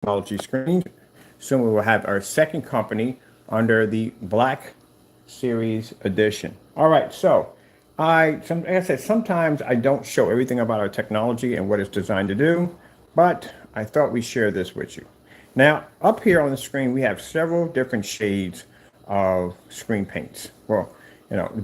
technology screens. Soon we will have our second company under the Black Series edition. All right, so like I said, sometimes I don't show everything about our technology and what it's designed to do, but I thought we'd share this with you. Now, up here on the screen, we have several different shades of screen paints. Well,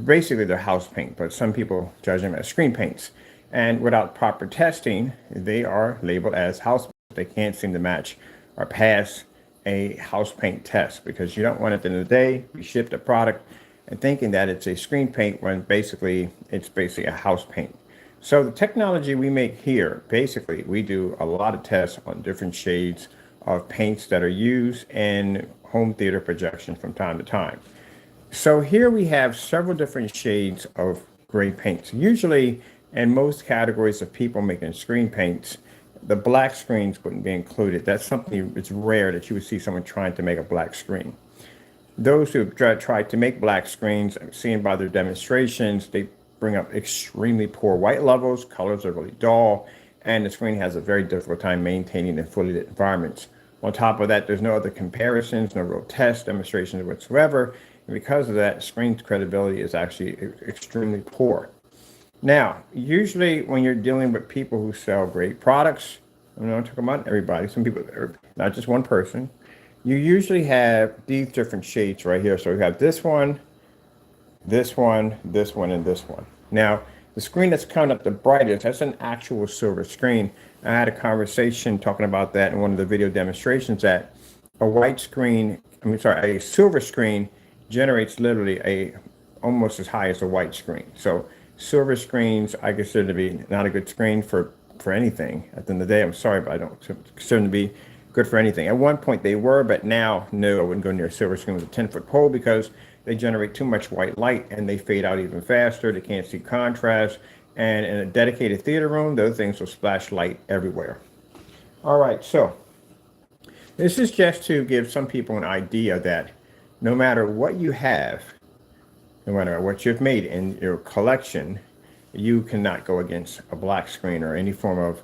basically they're house paint, but some people judge them as screen paints. And without proper testing, they are labeled as house paints. They can't seem to match or pass a house paint test because you don't want at the end of the day, you ship the product and thinking that it's a screen paint when it's basically a house paint. So the technology we make here, basically, we do a lot of tests on different shades of paints that are used in home theater projection from time to time. So here we have several different shades of gray paints. Usually in most categories of people making screen paints, the black screens wouldn't be included. That's something, it's rare that you would see someone trying to make a black screen. Those who have tried to make black screens, seen by their demonstrations, they bring up extremely poor white levels, colors are really dull, and the screen has a very difficult time maintaining in fully lit environments. On top of that, there's no other comparisons, no real test demonstrations whatsoever, and because of that, screen credibility is actually extremely poor. Now, usually when you're dealing with people who sell great products, I'm not talking about everybody, some people, not just one person, you usually have these different shades right here. So you have this one, this one, this one, and this one. Now, the screen that's coming up the brightest, that's an actual silver screen. I had a conversation talking about that in one of the video demonstrations that a silver screen generates literally almost as high as a white screen. So silver screens I consider to be not a good screen for anything. At the end of the day, I'm sorry, but I don't consider them to be good for anything. At one point they were, but now, no, I wouldn't go near a silver screen with a 10-foot pole because they generate too much white light and they fade out even faster. They can't see contrast. And in a dedicated theater room, those things will splash light everywhere. All right, so this is just to give some people an idea that no matter what you have, no matter what you've made in your collection, you cannot go against a black screen or any form of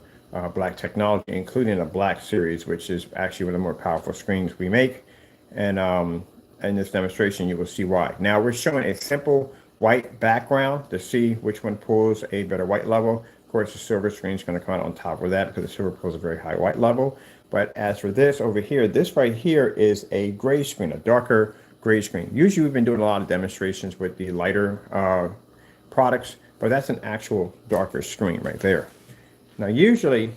black technology, including a Black Series, which is actually one of the more powerful screens we make. And in this demonstration, you will see why. Now we're showing a simple white background to see which one pulls a better white level. Of course, the silver screen is going to come out on top of that because the silver pulls a very high white level. But as for this over here, this right here is a gray screen, a darker gray screen. Usually we've been doing a lot of demonstrations with the lighter products, but that's an actual darker screen right there. Now, usually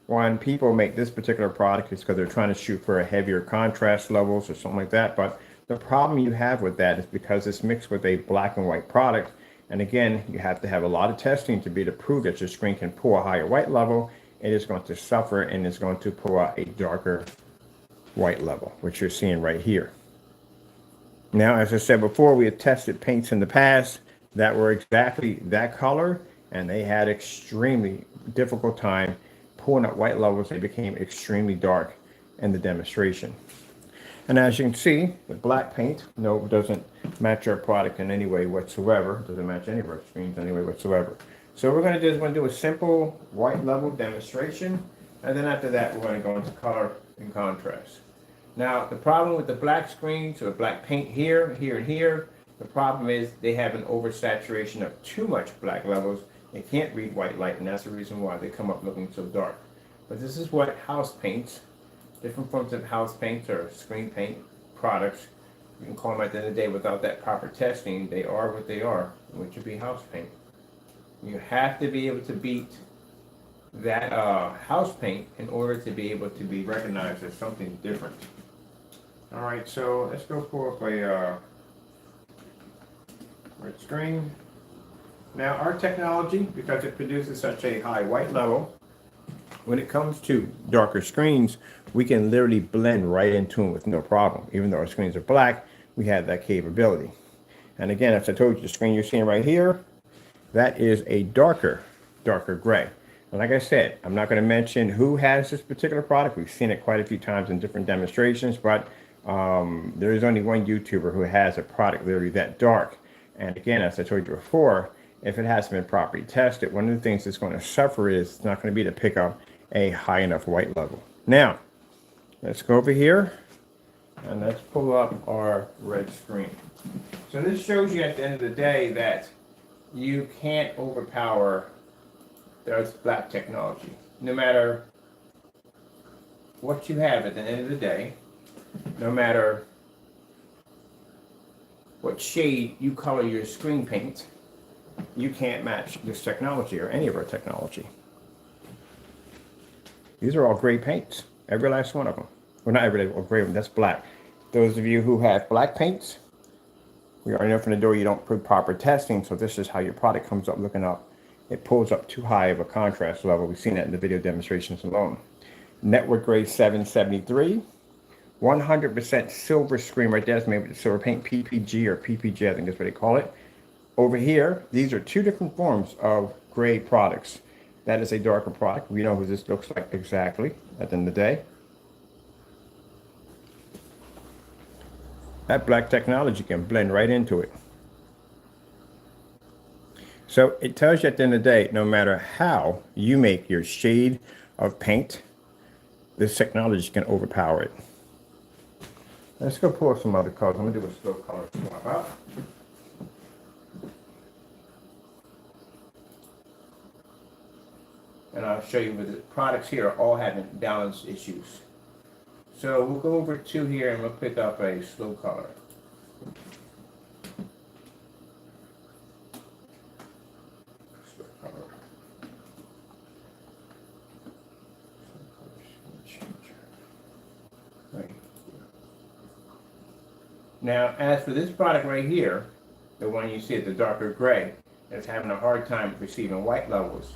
when people make this particular product, it's because they're trying to shoot for a heavier contrast levels or something like that. But the problem you have with that is because it's mixed with a black and white product. And again, you have to have a lot of testing to be to prove that your screen can pull a higher white level. It is going to suffer and it's going to pull out a darker white level, which you're seeing right here. Now, as I said before, we have tested paints in the past that were exactly that color, and they had extremely difficult time pulling up white levels. They became extremely dark in the demonstration. And as you can see, the black paint, no, doesn't match our product in any way whatsoever. Doesn't match any of our screens in any way whatsoever. So we're going to do a simple white level demonstration, and then after that, we're going to go into color and contrast. Now, the problem with the black screens or the black paint here, here, and here, the problem is they have an oversaturation of too much black levels. They can't read white light, and that's the reason why they come up looking so dark. But this is what house paints, different forms of house paints or screen paint products, you can call them at the end of the day without that proper testing, they are what they are, which would be house paint. You have to be able to beat that house paint in order to be able to be recognized as something different. All right, so let's go pull up a red screen. Now our technology, because it produces such a high white level, when it comes to darker screens, we can literally blend right into them with no problem. Even though our screens are black, we have that capability. And again, as I told you, the screen you're seeing right here, that is a darker gray. And like I said, I'm not going to mention who has this particular product. We've seen it quite a few times in different demonstrations, but there is only one YouTuber who has a product literally that dark. And again, as I told you before, if it hasn't been properly tested, one of the things it's going to suffer is it's not going to be to pick up a high enough white level. Now, Let's go over here and let's pull up our red screen. So this shows you at the end of the day that you can't overpower the black technology. No matter what you have at the end of the day, no matter what shade you color your screen paint, you can't match this technology or any of our technology. These are all gray paints, every last one of them. Well, not every gray one, that's black. Those of you who have black paints, we already know from the door you don't put proper testing, so this is how your product comes up looking up. It pulls up too high of a contrast level. We've seen that in the video demonstrations alone. Network grade 773, 100% silver screen right there. It's made with the silver paint, PPG or PPG, I think that's what they call it. Over here, these are two different forms of gray products. That is a darker product. We know what this looks like exactly at the end of the day. That black technology can blend right into it. So it tells you at the end of the day, no matter how you make your shade of paint, this technology can overpower it. Let's go pull some other colors. I'm gonna do a slow color swap out. And I'll show you the products here are all having balance issues. So we'll go over to here and we'll pick up a slow color. Slow color. Right. Now, as for this product right here, the one you see at the darker gray, that's having a hard time receiving white levels.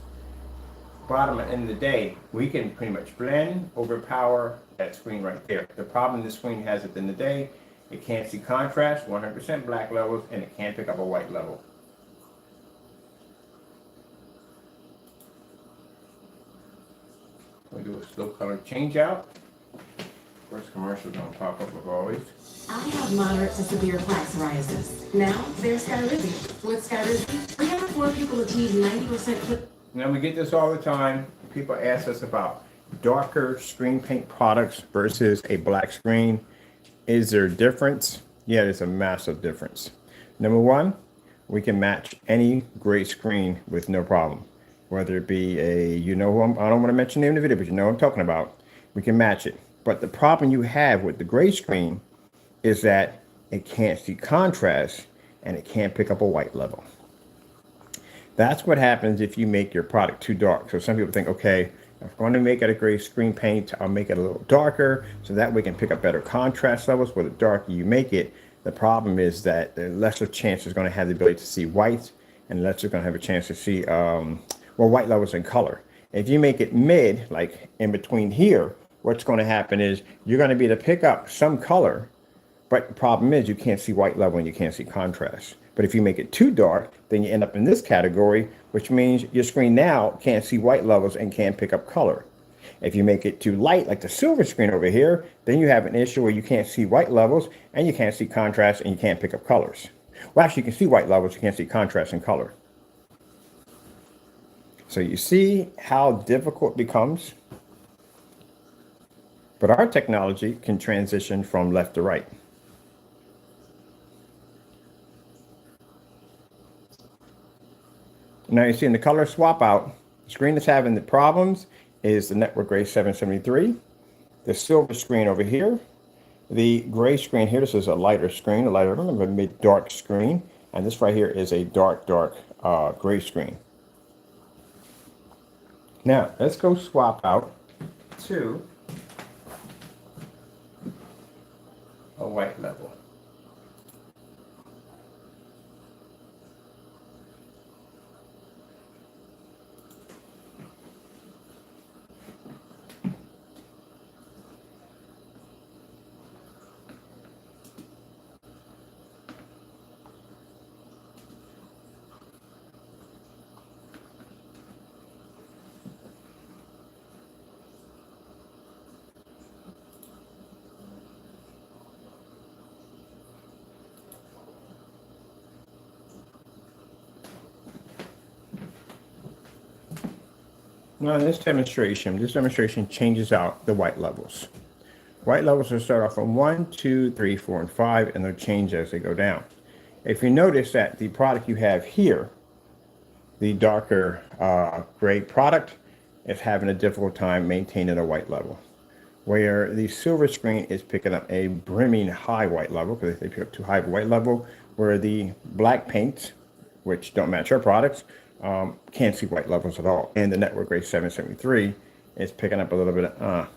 Bottom at the end of the day, we can pretty much blend, overpower that screen right there. The problem this screen has at the end of the day, it can't see contrast, 100% black levels, and it can't pick up a white level. We'll do a slow color change out. Of course, commercials don't pop up as always. I have moderate to severe plaque psoriasis. Now, there's Skyrizi. With Skyrizi, 3 out of 4 people achieve 90%. Now, we get this all the time. People ask us about darker screen paint products versus a black screen. Is there a difference? Yeah, there's a massive difference. Number one, we can match any gray screen with no problem. Whether it be a, I don't want to mention the name of the video, but you know what I'm talking about. We can match it. But the problem you have with the gray screen is that it can't see contrast and it can't pick up a white level. That's what happens if you make your product too dark. So some people think, okay, if I'm going to make it a gray screen paint, I'll make it a little darker so that we can pick up better contrast levels. Where the darker you make it, the problem is that the lesser chance is going to have the ability to see white, and less you're going to have a chance to see white levels in color. If you make it mid, like in between here, what's going to happen is you're going to be able to pick up some color, but the problem is you can't see white level and you can't see contrast. But if you make it too dark, then you end up in this category, which means your screen now can't see white levels and can't pick up color. If you make it too light, like the silver screen over here, then you have an issue where you can't see white levels and you can't see contrast and you can't pick up colors. Well, actually, you can see white levels, you can't see contrast and color. So you see how difficult it becomes? But our technology can transition from left to right. Now you see in the color swap out, the screen that's having the problems is the network gray 773. The silver screen over here. The gray screen here, this is a lighter screen, a mid-dark screen. And this right here is a dark gray screen. Now, let's go swap out to a white level. Now, this demonstration changes out the white levels. White levels will start off from 1, 2, 3, 4, and 5, and they'll change as they go down. If you notice that the product you have here, the darker gray product, is having a difficult time maintaining a white level, where the silver screen is picking up a brimming high white level because they pick up too high of a white level, where the black paints, which don't match our products, can't see white levels at all. And the network grade 773 is picking up a little bit of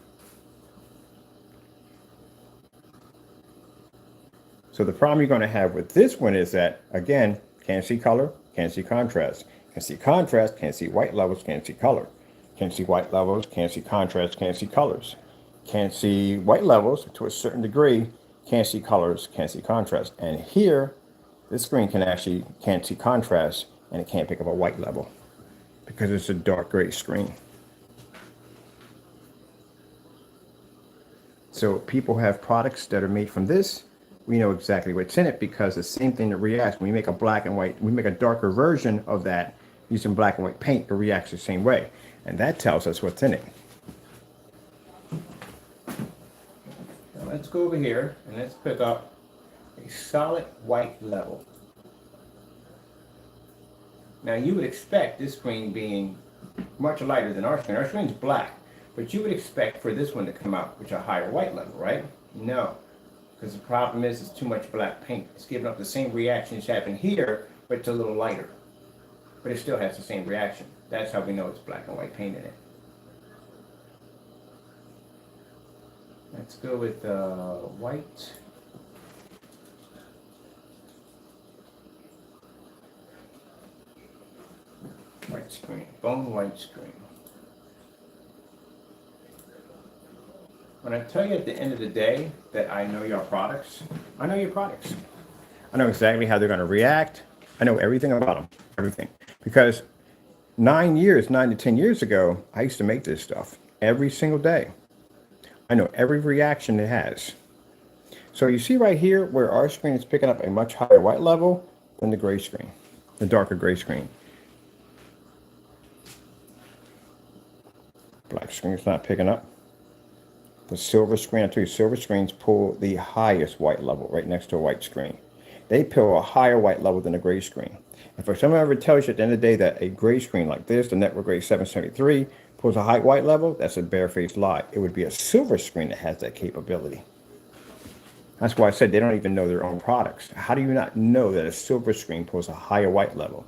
So the problem you're going to have with this one is that, again, can't see color, can't see contrast. Can't see contrast, can't see white levels, can't see color. Can't see white levels, can't see contrast, can't see colors. Can't see white levels to a certain degree, can't see colors, can't see contrast. And here, this screen can't see contrast, and it can't pick up a white level because it's a dark gray screen. So people have products that are made from this. We know exactly what's in it because the same thing that reacts when we make a black and white, we make a darker version of that using black and white paint, it reacts the same way. And that tells us what's in it. Now let's go over here and let's pick up a solid white level. Now you would expect this screen being much lighter than our screen. Our screen's black, but you would expect for this one to come out with a higher white level, right? No. Because the problem is it's too much black paint. It's giving up the same reactions happen here, but it's a little lighter. But it still has the same reaction. That's how we know it's black and white paint in it. Let's go with white. White screen, bone white screen. When I tell you at the end of the day that I know your products, I know your products. I know exactly how they're going to react. I know everything about them, everything. Because 9 to 10 years ago, I used to make this stuff every single day. I know every reaction it has. So you see right here where our screen is picking up a much higher white level than the gray screen, the darker gray screen. Black screen is not picking up. The silver screen, I tell you, silver screens pull the highest white level right next to a white screen. They pull a higher white level than a gray screen. And if someone ever tells you at the end of the day that a gray screen like this, the network grade 773, pulls a high white level, that's a barefaced lie. It would be a silver screen that has that capability. That's why I said they don't even know their own products. How do you not know that a silver screen pulls a higher white level?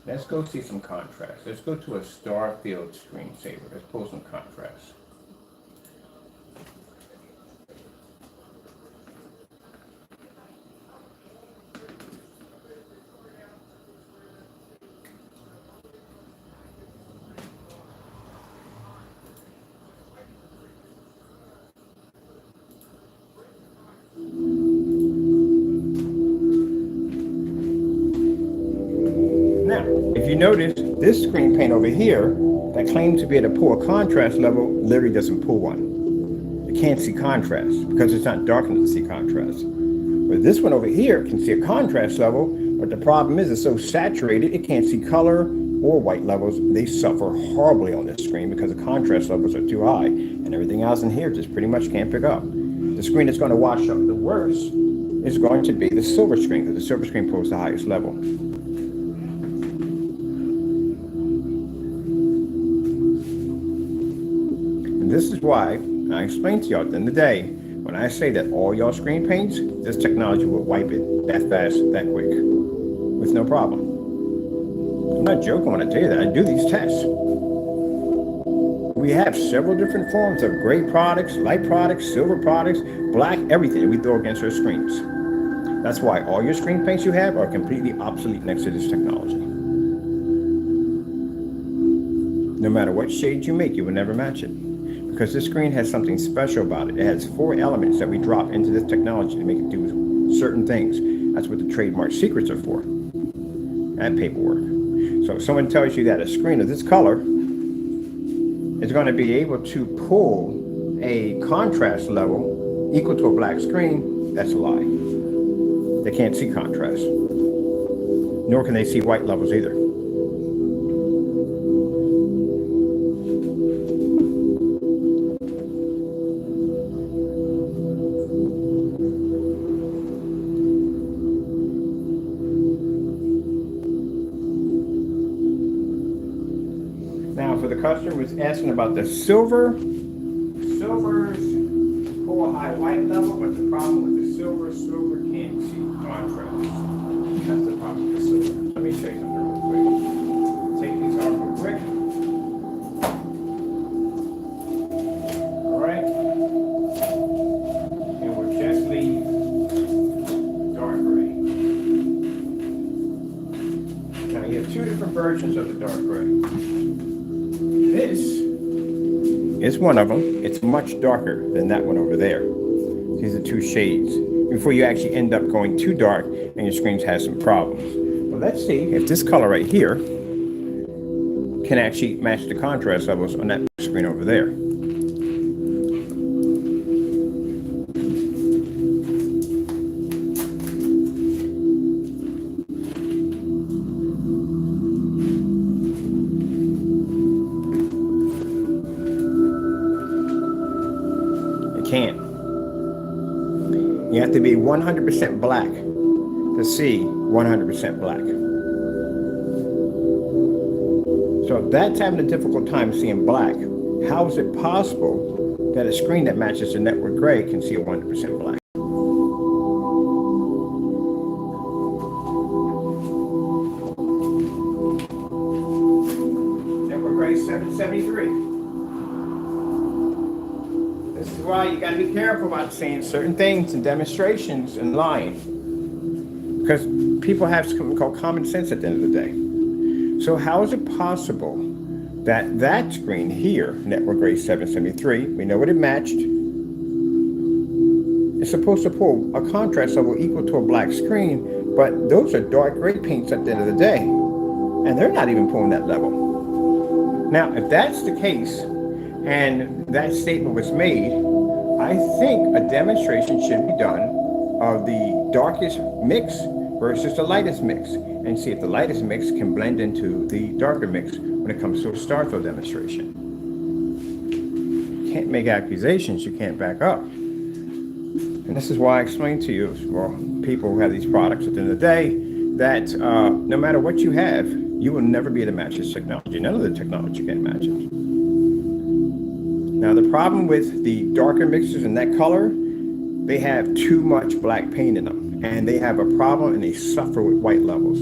Let's go see some contrast. Let's go to a Starfield screensaver. Let's pull some contrast. Now, if you notice, this screen paint over here that claims to be able to pull a contrast level literally doesn't pull one. It can't see contrast because it's not dark enough to see contrast. But this one over here can see a contrast level, but the problem is it's so saturated it can't see color or white levels. They suffer horribly on this screen because the contrast levels are too high, and everything else in here just pretty much can't pick up. The screen that's going to wash up the worst is going to be the silver screen, because the silver screen pulls the highest level. This is why I explained to y'all at the end of the day, when I say that all y'all screen paints, this technology will wipe it that fast, that quick, with no problem. I'm not joking when I tell you that. I do these tests. We have several different forms of gray products, light products, silver products, black, everything we throw against our screens. That's why all your screen paints you have are completely obsolete next to this technology. No matter what shade you make, you will never match it. Because this screen has something special about it. It has 4 elements that we drop into this technology to make it do certain things. That's what the trademark secrets are for. And paperwork. So if someone tells you that a screen of this color is going to be able to pull a contrast level equal to a black screen, that's a lie. They can't see contrast. nor can they see white levels either. Now, for the customer who's asking about the silvers pull a high white level, but the problem with the silver can't see contrast. That's the problem with the silver. Let me show you something real quick. Take these off real quick. All right. And we'll just leave dark gray. Now you have two different versions of the dark gray. This is one of them. It's much darker than that one over there. These are two shades before you actually end up going too dark and your screen has some problems. Well, let's see if this color right here can actually match the contrast levels on that screen over there. Can't. You have to be 100% black to see 100% black. So if that's having a difficult time seeing black, how is it possible that a screen that matches the network gray can see a 100% black? Network gray 773. This is why you got to be careful about saying certain things in demonstrations and lying, because people have something called common sense at the end of the day. So how is it possible that that screen here, network gray 773, we know what it matched, is supposed to pull a contrast level equal to a black screen, but those are dark gray paints at the end of the day, and they're not even pulling that level. Now, if that's the case, and that statement was made, I think a demonstration should be done of the darkest mix versus the lightest mix, and see if the lightest mix can blend into the darker mix when it comes to a star fill demonstration. You can't make accusations you can't back up. And this is why I explained to you, well, people who have these products at the end of the day, that no matter what you have, you will never be able to match this technology. None of the technology can match it. Now, the problem with the darker mixes in that color, they have too much black paint in them, and they have a problem and they suffer with white levels.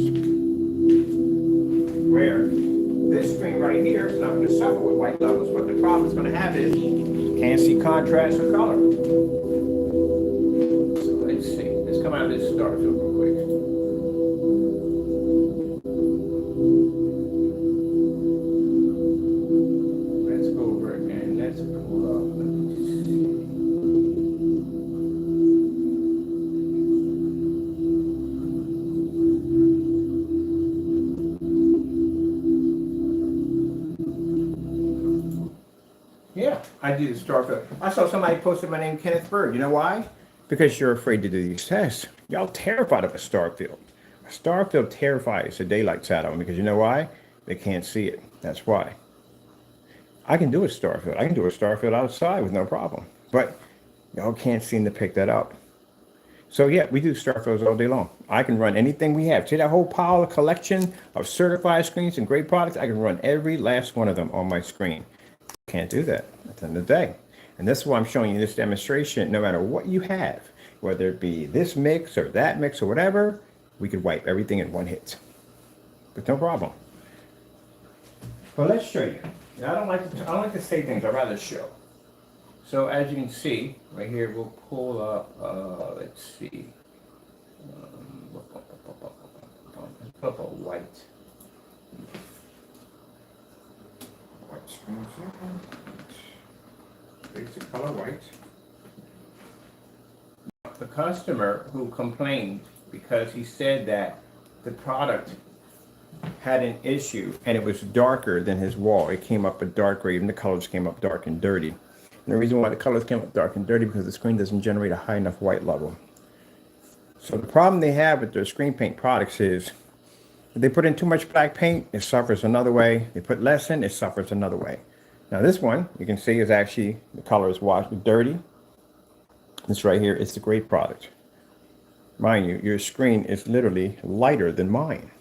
Where this screen right here is not going to suffer with white levels, but the problem it's going to have is you can't see contrast or color. So let's see. Let's come out of this star field real quick. Yeah, I do the star field. I saw somebody posted my name, Kenneth Bird. You know why? Because you're afraid to do these tests. Y'all terrified of a star field. A star field terrifies the daylights out of them because you know why? They can't see it. That's why. I can do a star field. I can do a star field outside with no problem. But y'all can't seem to pick that up. So yeah, we do star fields all day long. I can run anything we have. See that whole pile of collection of certified screens and great products? I can run every last one of them on my screen. Can't do that at the end of the day. And this is why I'm showing you this demonstration. No matter what you have, whether it be this mix or that mix or whatever, we could wipe everything in one hit. But no problem. Well, let's show you. Now, I don't like to say things. I'd rather show. So as you can see, right here, we'll pull up, let's see. Let's pull up a white screen here. Basic color white. The customer who complained because he said that the product had an issue and it was darker than his wall. It came up a dark gray, even the colors came up dark and dirty. And the reason why the colors came up dark and dirty because the screen doesn't generate a high enough white level. So the problem they have with their screen paint products is If they put in too much black paint, it suffers another way. They put less in, it suffers another way. Now this one, you can see is actually, the color is washed dirty. This right here is the great product. Mind you, your screen is literally lighter than mine.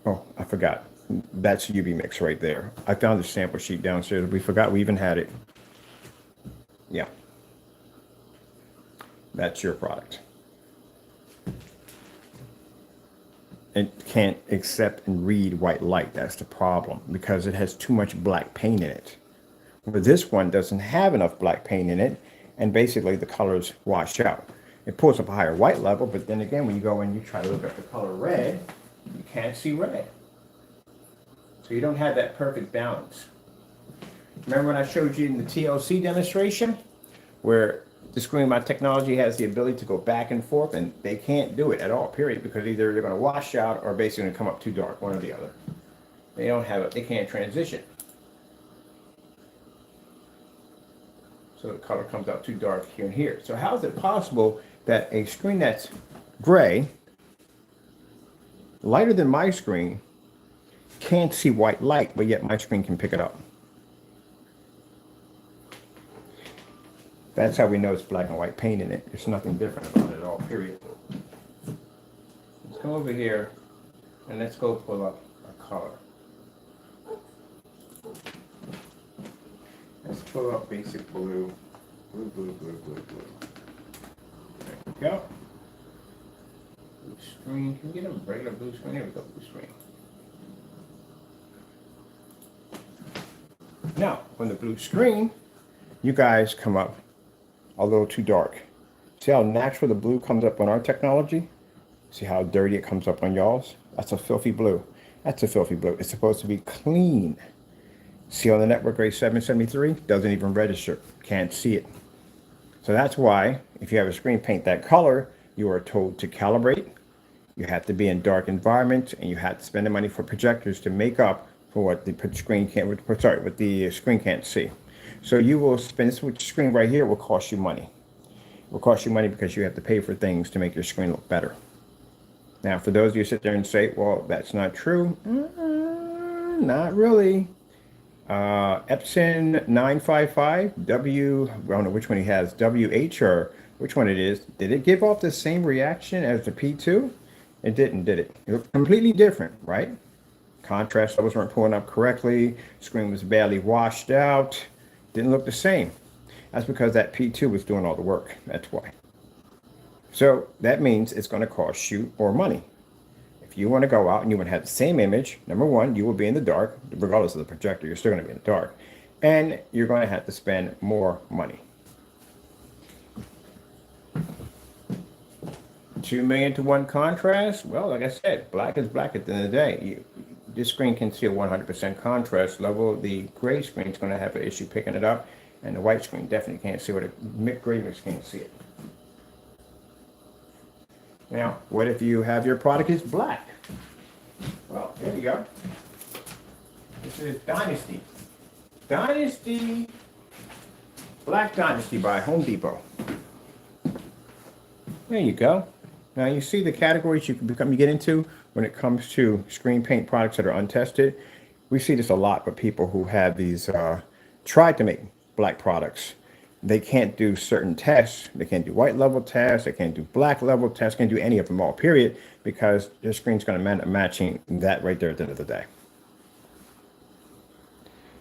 Oh, I forgot. That's UV mix right there. I found the sample sheet downstairs. We forgot we even had it. Yeah. That's your product. It can't accept and read white light. That's the problem, because it has too much black paint in it. But this one doesn't have enough black paint in it, and basically the colors wash out. It pulls up a higher white level, but then again, when you go and you try to look at the color red, you can't see red. So you don't have that perfect balance. Remember when I showed you in the TLC demonstration, where the screen, my technology has the ability to go back and forth, and they can't do it at all, period, because either they're going to wash out or basically going to come up too dark, one or the other. They don't have it, they can't transition. So the color comes out too dark here and here. So how is it possible that a screen that's gray, lighter than my screen, can't see white light, but yet my screen can pick it up? That's how we know it's black and white paint in it. There's nothing different about it at all, period. Let's go over here and let's go pull up a color. Let's pull up basic blue. Blue, blue, blue, blue, blue. There we go. Blue screen. Can we get a regular blue screen? Here we go, blue screen. Now, on the blue screen, you guys come up a little too dark. See how natural the blue comes up on our technology? See how dirty it comes up on y'all's? That's a filthy blue. That's a filthy blue. It's supposed to be clean. See on the network grade 773? Doesn't even register. Can't see it. So that's why if you have a screen paint that color, you are told to calibrate. You have to be in dark environments, and you have to spend the money for projectors to make up for what the screen can't, what the screen can't see. So you will spend, this screen right here will cost you money. It will cost you money because you have to pay for things to make your screen look better. Now, for those of you who sit there and say, well, that's not true. Not really. Epson 955, I don't know which one he has, WH or which one it is. Did it give off the same reaction as the P2? It didn't, did it? It looked completely different, right? Contrast levels weren't pulling up correctly. Screen was badly washed out. Didn't look the same. That's because that P2 was doing all the work. That's why. So that means it's going to cost you more money. If you want to go out and you want to have the same image, number one, you will be in the dark. Regardless of the projector, you're still going to be in the dark. And you're going to have to spend more money. 2 million to 1 contrast. Well, like I said, black is black at the end of the day. This screen can see a 100% contrast level. The gray screen is going to have an issue picking it up, and the white screen definitely can't see it. A gray mix can't see it. Now, what if you have your product is black? Well, there you go. This is Dynasty. Dynasty. Black Dynasty by Home Depot. There you go. Now you see the categories you get into when it comes to screen paint products that are untested. We see this a lot with people who have these tried to make black products. They can't do certain tests. They can't do white level tests. They can't do black level tests. Can't do any of them all, period, because their screen's going to end up matching that right there at the end of the day.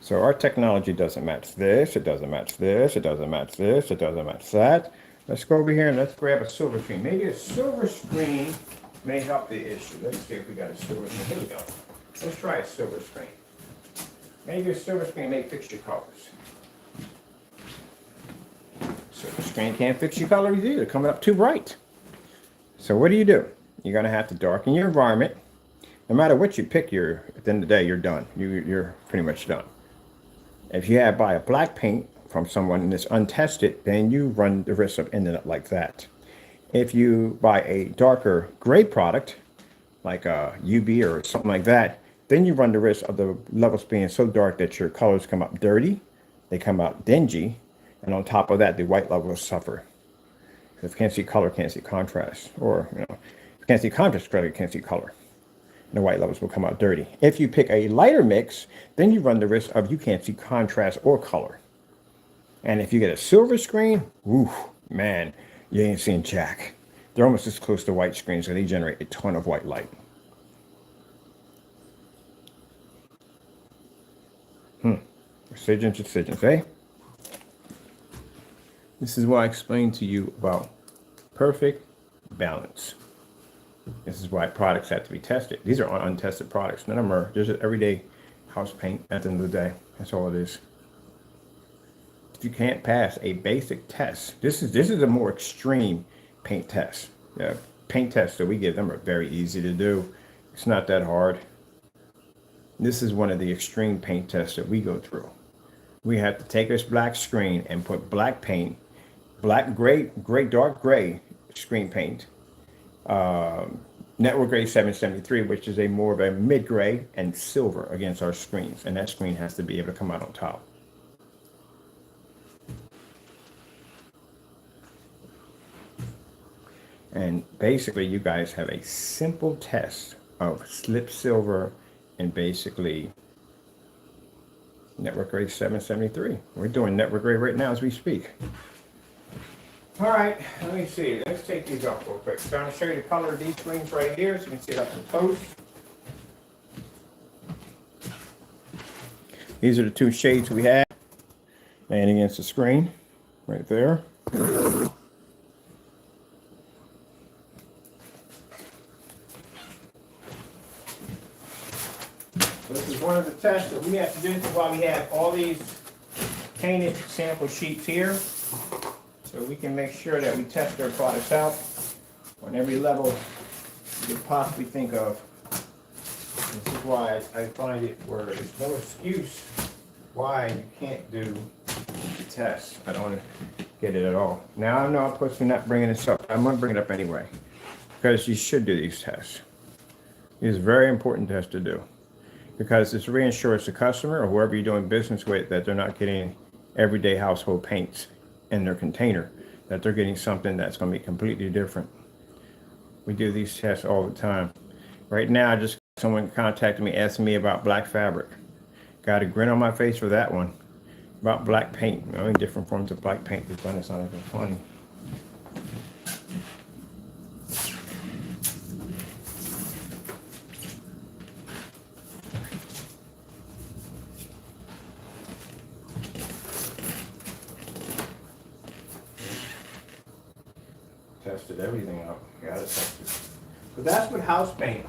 So our technology doesn't match this. It doesn't match this. It doesn't match this. It doesn't match that. Let's go over here and let's grab a silver screen. Maybe a silver screen may help the issue. Let's see if we got a silver screen. Here we go. Let's try a silver screen. Maybe a silver screen may fix your colors. Silver screen can't fix your colors either. Coming up too bright. So what do? You're going to have to darken your environment. No matter what you pick, at the end of the day, you're done. You're pretty much done. If you buy a black paint from someone that's untested, then you run the risk of ending up like that. If you buy a darker gray product, like a UV or something like that, then you run the risk of the levels being so dark that your colors come up dirty, they come out dingy, and on top of that, the white levels suffer. If you can't see color, can't see contrast. Or, if you can't see contrast, you can't see color. and the white levels will come out dirty. If you pick a lighter mix, then you run the risk of you can't see contrast or color. And if you get a silver screen, woo, man, you ain't seeing jack. They're almost as close to white screens, so they generate a ton of white light. Decisions, eh? This is why I explained to you about perfect balance. This is why products have to be tested. These are untested products. None of them are just everyday house paint at the end of the day. That's all it is. If you can't pass a basic test, this is a more extreme paint test. Paint tests that we give them are very easy to do. It's not that hard. This is one of the extreme paint tests that we go through. We have to take this black screen and put black paint, black, gray, dark gray screen paint, network gray 773, which is a more of a mid gray, and silver against our screens. And that screen has to be able to come out on top. And basically you guys have a simple test of slip silver and basically network gray 773. We're doing network gray right now as we speak. All right, let me see. Let's take these off real quick. So I'm going to show you the color of these screens right here so you can see it up close. These are the two shades we have laying against the screen right there. This is one of the tests that we have to do. This is why we have all these painted sample sheets here, so we can make sure that we test our products out on every level you could possibly think of. This is why I find it where there's no excuse why you can't do the test. I don't want to get it at all. Now I know I'm supposed to not bringing this up. I'm going to bring it up anyway, because you should do these tests. It's a very important test to do, because this reassures the customer or whoever you're doing business with that they're not getting everyday household paints in their container, that they're getting something that's going to be completely different. We do these tests all the time. Right now, just someone contacted me asking me about black fabric. Got a grin on my face for that one. About black paint. You know, different forms of black paint. It's not even funny. Tested everything out. Got it tested. So that's what house paint,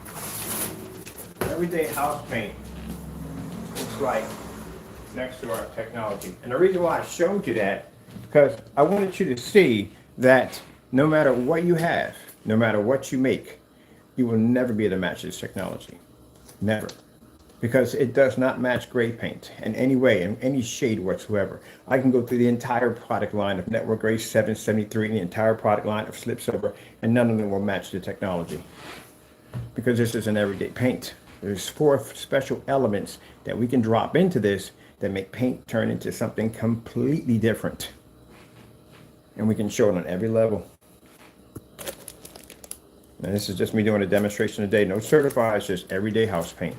everyday house paint, looks like next to our technology. And the reason why I showed you that, because I wanted you to see that no matter what you have, no matter what you make, you will never be able to match this technology. Never. Because it does not match gray paint in any way, in any shade whatsoever. I can go through the entire product line of network gray 773 and the entire product line of slip silver, and none of them will match the technology. Because this is an everyday paint. There's 4 special elements that we can drop into this that make paint turn into something completely different. And we can show it on every level. And this is just me doing a demonstration today. No certified, it's just everyday house paint.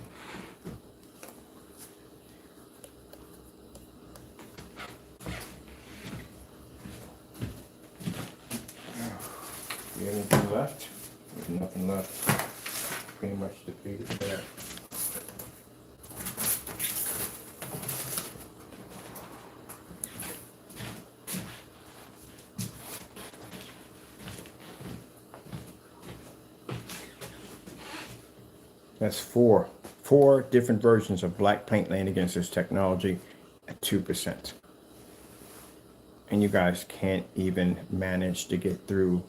Anything left? There's nothing left. Pretty much defeated there. That's four different versions of black paint laying against this technology at 2%. And you guys can't even manage to get through.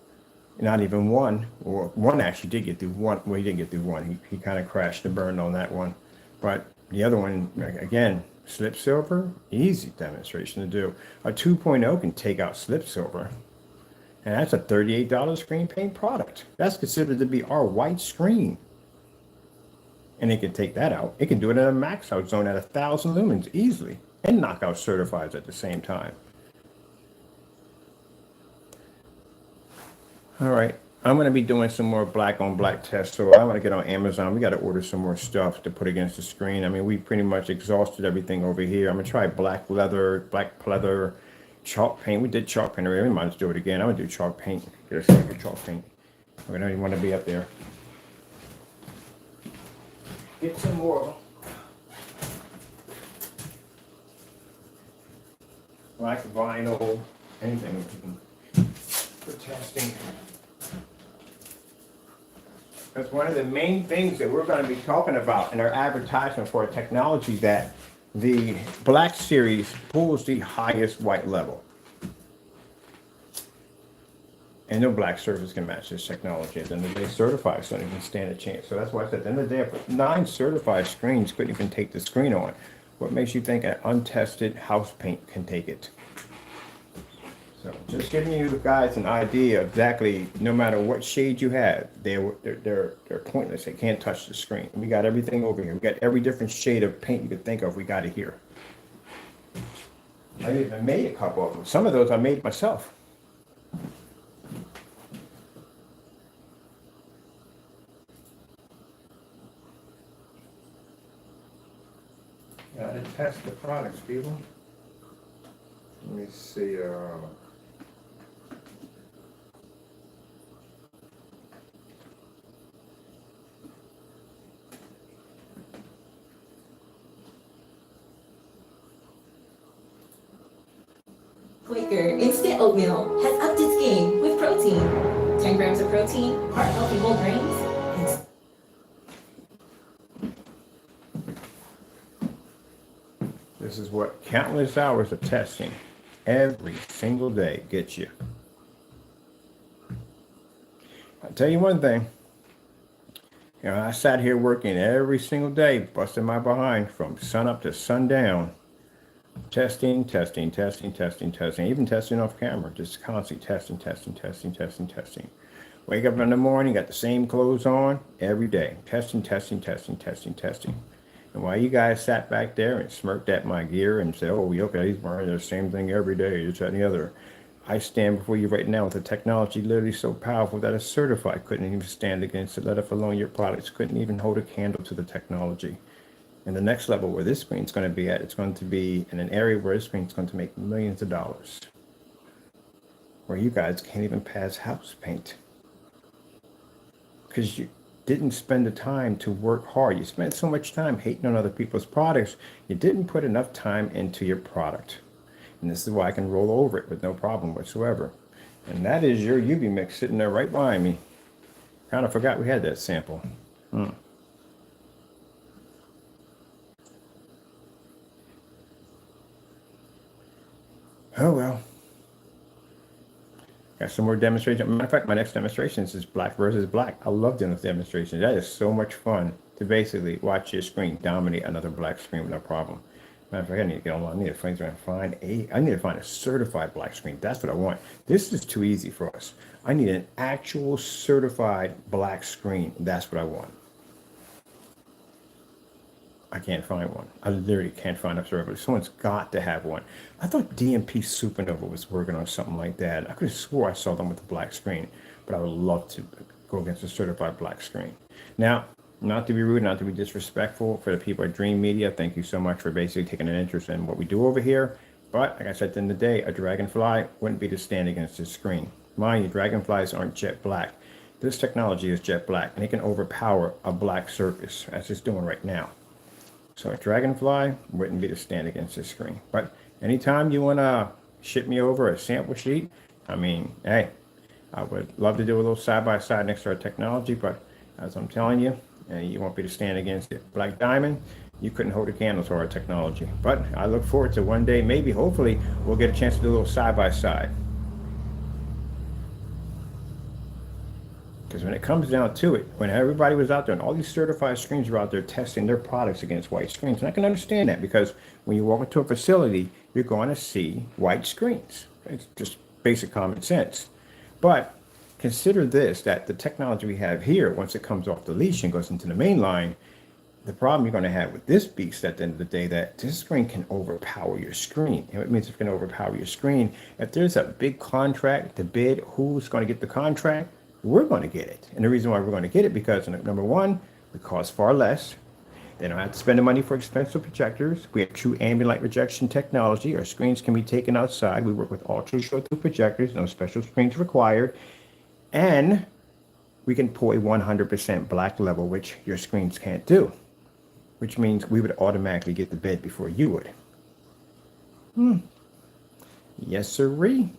Not even one, or one actually did get through one. Well, he didn't get through one. He kind of crashed and burned on that one. But the other one, again, slip silver, easy demonstration to do. A 2.0 can take out slip silver. And that's a $38 screen paint product. That's considered to be our white screen. And it can take that out. It can do it at a max out zone at 1,000 lumens easily. And knock out certifieds at the same time. All right, I'm going to be doing some more black on black tests. So I'm going to get on Amazon. We got to order some more stuff to put against the screen. I mean, we pretty much exhausted everything over here. I'm going to try black leather, chalk paint. We did chalk paint already. We might as well do it again. I'm going to do chalk paint. Get a second chalk paint. We don't even want to be up there. Get some more black vinyl, anything for testing. That's one of the main things that we're going to be talking about in our advertisement for a technology that the Black Series pulls the highest white level. And no black surface can match this technology. At the end of the day, certified, so don't even stand a chance. So that's why I said at the end of the day, 9 certified screens couldn't even take the screen on. What makes you think an untested house paint can take it? So just giving you guys an idea exactly, no matter what shade you have, they're pointless. They can't touch the screen. We got everything over here. We got every different shade of paint you could think of. We got it here. I even made a couple of them. Some of those I made myself. Gotta test the products, people. Let me see. Quaker Instant Oatmeal has upped its game with protein. 10 grams of protein, heart-healthy whole grains, and This is what countless hours of testing every single day gets you. I'll tell you one thing. You know, I sat here working every single day, busting my behind from sun up to sundown. Testing, even testing off camera, just constantly testing. Wake up in the morning, got the same clothes on every day. Testing. And while you guys sat back there and smirked at my gear and said, oh, okay, he's wearing the same thing every day, this, that, and the other. I stand before you right now with a technology literally so powerful that a certified couldn't even stand against it, let alone your products couldn't even hold a candle to the technology. And the next level where this screen's going to be at, it's going to be in an area where this screen's going to make millions of dollars. Where you guys can't even pass house paint. Because you didn't spend the time to work hard. You spent so much time hating on other people's products, you didn't put enough time into your product. And this is why I can roll over it with no problem whatsoever. And that is your UV mix sitting there right behind me. Kind of forgot we had that sample. Oh well. Got some more demonstrations. Matter of fact, my next demonstration is black versus black. I love doing those demonstrations. That is so much fun to basically watch your screen dominate another black screen with no problem. Matter of fact, I need to get online. I need to find a certified black screen. That's what I want. This is too easy for us. I need an actual certified black screen. That's what I want. I can't find one. I literally can't find a server. Someone's got to have one. I thought DMP Supernova was working on something like that. I could have swore I saw them with the black screen, but I would love to go against a certified black screen. Now, not to be rude, not to be disrespectful for the people at Dream Media, thank you so much for basically taking an interest in what we do over here. But like I said, at the end of the day, a Dragonfly wouldn't be to stand against this screen. Mind you, Dragonflies aren't jet black. This technology is jet black, and it can overpower a black surface, as it's doing right now. So a Dragonfly wouldn't be to stand against this screen. But anytime you want to ship me over a sample sheet, I mean, hey, I would love to do a little side-by-side next to our technology, but as I'm telling you, you won't be to stand against it. Black Diamond, you couldn't hold a candle to our technology. But I look forward to one day, maybe, hopefully, we'll get a chance to do a little side-by-side. Because when it comes down to it, when everybody was out there and all these certified screens were out there testing their products against white screens, and I can understand that because when you walk into a facility, you're going to see white screens. It's just basic common sense. But consider this, that the technology we have here, once it comes off the leash and goes into the main line, the problem you're going to have with this beast at the end of the day, that this screen can overpower your screen. And it means it's going to overpower your screen. If there's a big contract to bid, who's going to get the contract? we're going to get it. And the reason why we're going to get it because, number one, it costs far less. They don't have to spend the money for expensive projectors. We have true ambient light rejection technology. Our screens can be taken outside. We work with ultra short through projectors, no special screens required. And we can pull a 100% black level, which your screens can't do, which means we would automatically get the bed before you would. Yes, sirree.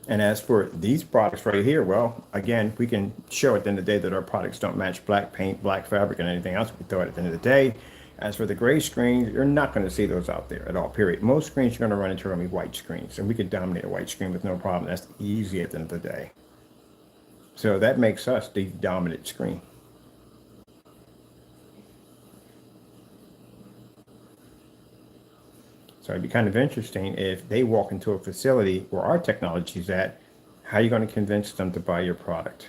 And as for these products right here, well, again, we can show at the end of the day that our products don't match black paint, black fabric, and anything else we throw at the end of the day. As for the gray screens, you're not going to see those out there at all, period. Most screens you're going to run into are going to be white screens, and we can dominate a white screen with no problem. That's easy at the end of the day. So that makes us the dominant screen. So it'd be kind of interesting if they walk into a facility where our technology is at, how are you going to convince them to buy your product?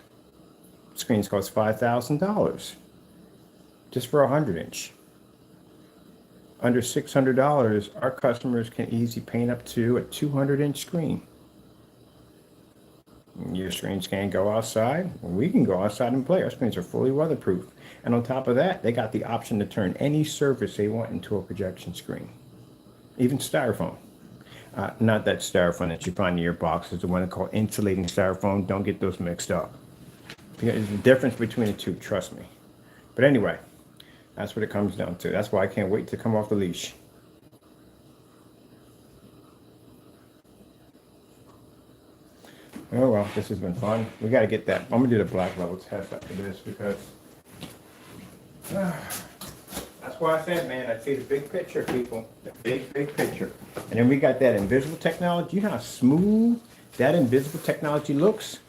Screens cost $5,000 just for a 100-inch. Under $600, our customers can easily paint up to a 200-inch screen. Your screens can't go outside. We can go outside and play. Our screens are fully weatherproof. And on top of that, they got the option to turn any surface they want into a projection screen. Even styrofoam. Not that styrofoam that you find in your boxes, the one called insulating styrofoam. Don't get those mixed up. There's a difference between the two, trust me. But anyway, that's what it comes down to. That's why I can't wait to come off the leash. Oh well, this has been fun. We got to get that. I'm going to do the black level test after this because that's why I said, man, I see the big picture, people. The big picture. And then we got that invisible technology. You know how smooth that invisible technology looks?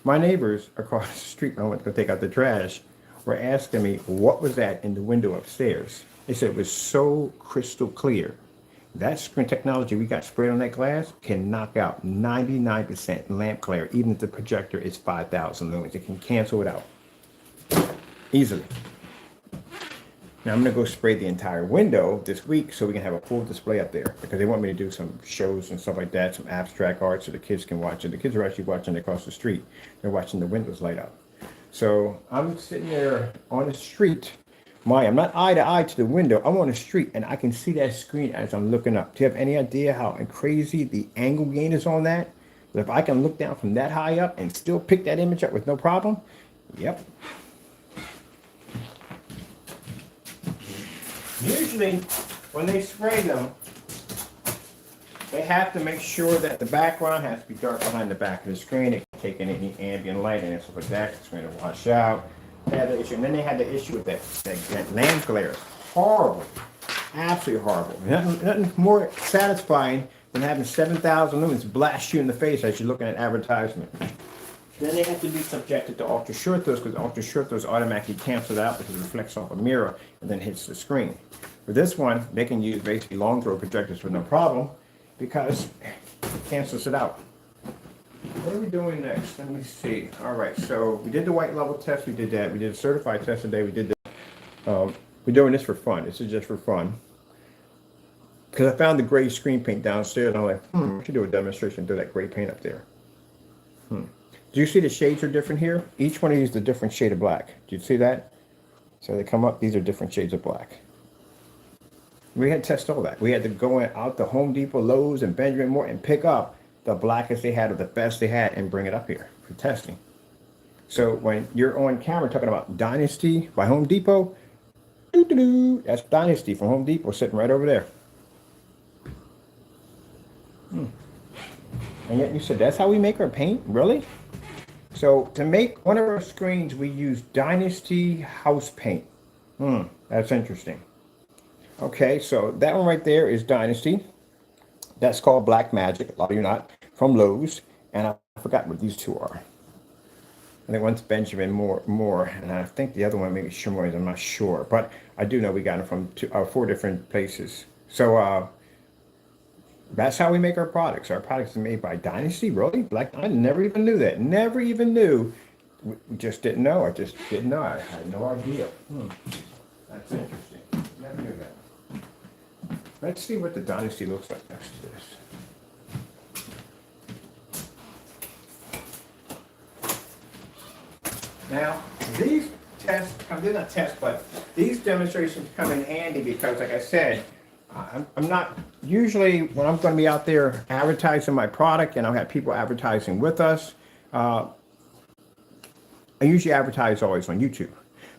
My neighbors across the street, I went to go take out the trash, were asking me what was that in the window upstairs. They said it was so crystal clear. That screen technology we got sprayed on that glass can knock out 99% lamp glare, even if the projector is 5,000 lumens. It can cancel it out easily. Now I'm going to go spray the entire window this week so we can have a full display up there because they want me to do some shows and stuff like that, some abstract art so the kids can watch it. The kids are actually watching it across the street. They're watching the windows light up. So I'm sitting there on the street. I'm not eye to eye to the window. I'm on the street and I can see that screen as I'm looking up. Do you have any idea how crazy the angle gain is on that? But if I can look down from that high up and still pick that image up with no problem, yep. Usually, when they spray them, they have to make sure that the background has to be dark behind the back of the screen. It can take in any ambient light and stuff like that. It's going to wash out. They had the issue, and then they had the issue with that lamp glare. Horrible, absolutely horrible. Nothing more satisfying than having 7,000 lumens blast you in the face as you're looking at advertisement. Then they have to be subjected to ultra short throws because ultra short throws automatically cancel it out because it reflects off a mirror and then hits the screen. For this one, they can use basically long throw projectors with no problem because it cancels it out. What are we doing next? Let me see. All right, so we did the white level test. We did that. We did a certified test today. We did that. We're doing this for fun. This is just for fun. Because I found the gray screen paint downstairs, and I'm like, I should do a demonstration through that gray paint up there. Do you see the shades are different here? Each one of these is a different shade of black. Do you see that? So they come up, these are different shades of black. We had to test all that. We had to go out to Home Depot, Lowe's, and Benjamin Moore and pick up the blackest they had or the best they had and bring it up here for testing. So when you're on camera talking about Dynasty by Home Depot, that's Dynasty from Home Depot sitting right over there. And yet you said that's how we make our paint? Really? So to make one of our screens, we use Dynasty house paint. That's interesting. Okay, so that one right there is Dynasty. That's called Black Magic. A lot of you not from Lowe's, and I forgot what these two are. I think one's Benjamin Moore, and I think the other one maybe Shimoy's. I'm not sure, but I do know we got them from 4 different places. So that's how we make our products. Our products are made by Dynasty, really? Black? I never even knew that. Never even knew. We just didn't know. I just didn't know. I had no idea. That's interesting. Never knew that. Let's see what the Dynasty looks like next to this. Now, these tests, they're not tests, but these demonstrations come in handy because, like I said, I'm not, usually when I'm going to be out there advertising my product and I'll have people advertising with us, I usually advertise always on YouTube.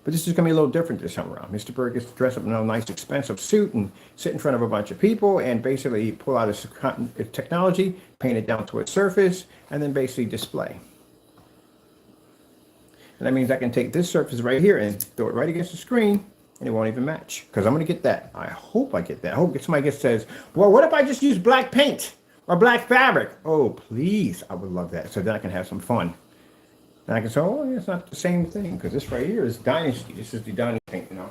But this is going to be a little different this time around. Mr. Berg gets to dress up in a nice expensive suit and sit in front of a bunch of people and basically pull out his technology, paint it down to its surface, and then basically display. And that means I can take this surface right here and throw it right against the screen and it won't even match. Because I'm going to get that. I hope I get that. I hope somebody says, well, what if I just use black paint or black fabric? Oh, please. I would love that. So then I can have some fun. And I can say, oh, it's not the same thing, because this right here is Dynasty. This is the Dynasty paint, you know.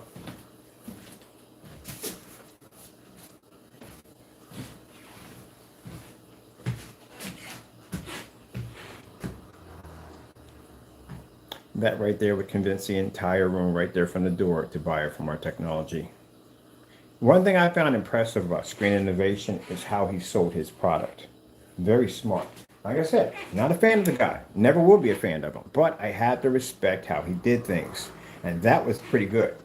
That right there would convince the entire room right there from the door to buy it from our technology. One thing I found impressive about Screen Innovation is how he sold his product. Very smart. Like I said, not a fan of the guy. Never will be a fan of him. But I had to respect how he did things. And that was pretty good.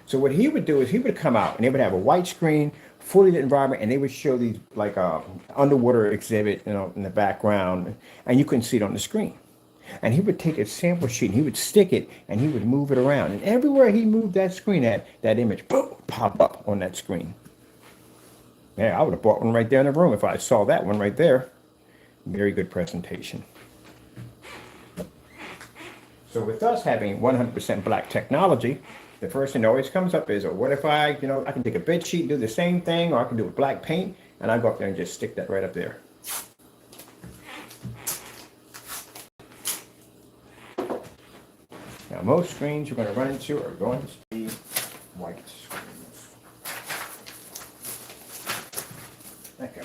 So what he would do is he would come out and they would have a white screen, fully lit environment, and they would show these like underwater exhibit, you know, in the background, and you couldn't see it on the screen. And he would take a sample sheet and he would stick it and he would move it around. And everywhere he moved that screen at, that image, boom, pop up on that screen. Yeah, I would have bought one right there in the room if I saw that one right there. Very good presentation. So with us having 100% black technology, the first thing that always comes up is, oh, what if I can take a bed sheet, do the same thing, or I can do a black paint, and I go up there and just stick that right up there. Now, most screens you're going to run into are going to be white screens. Okay.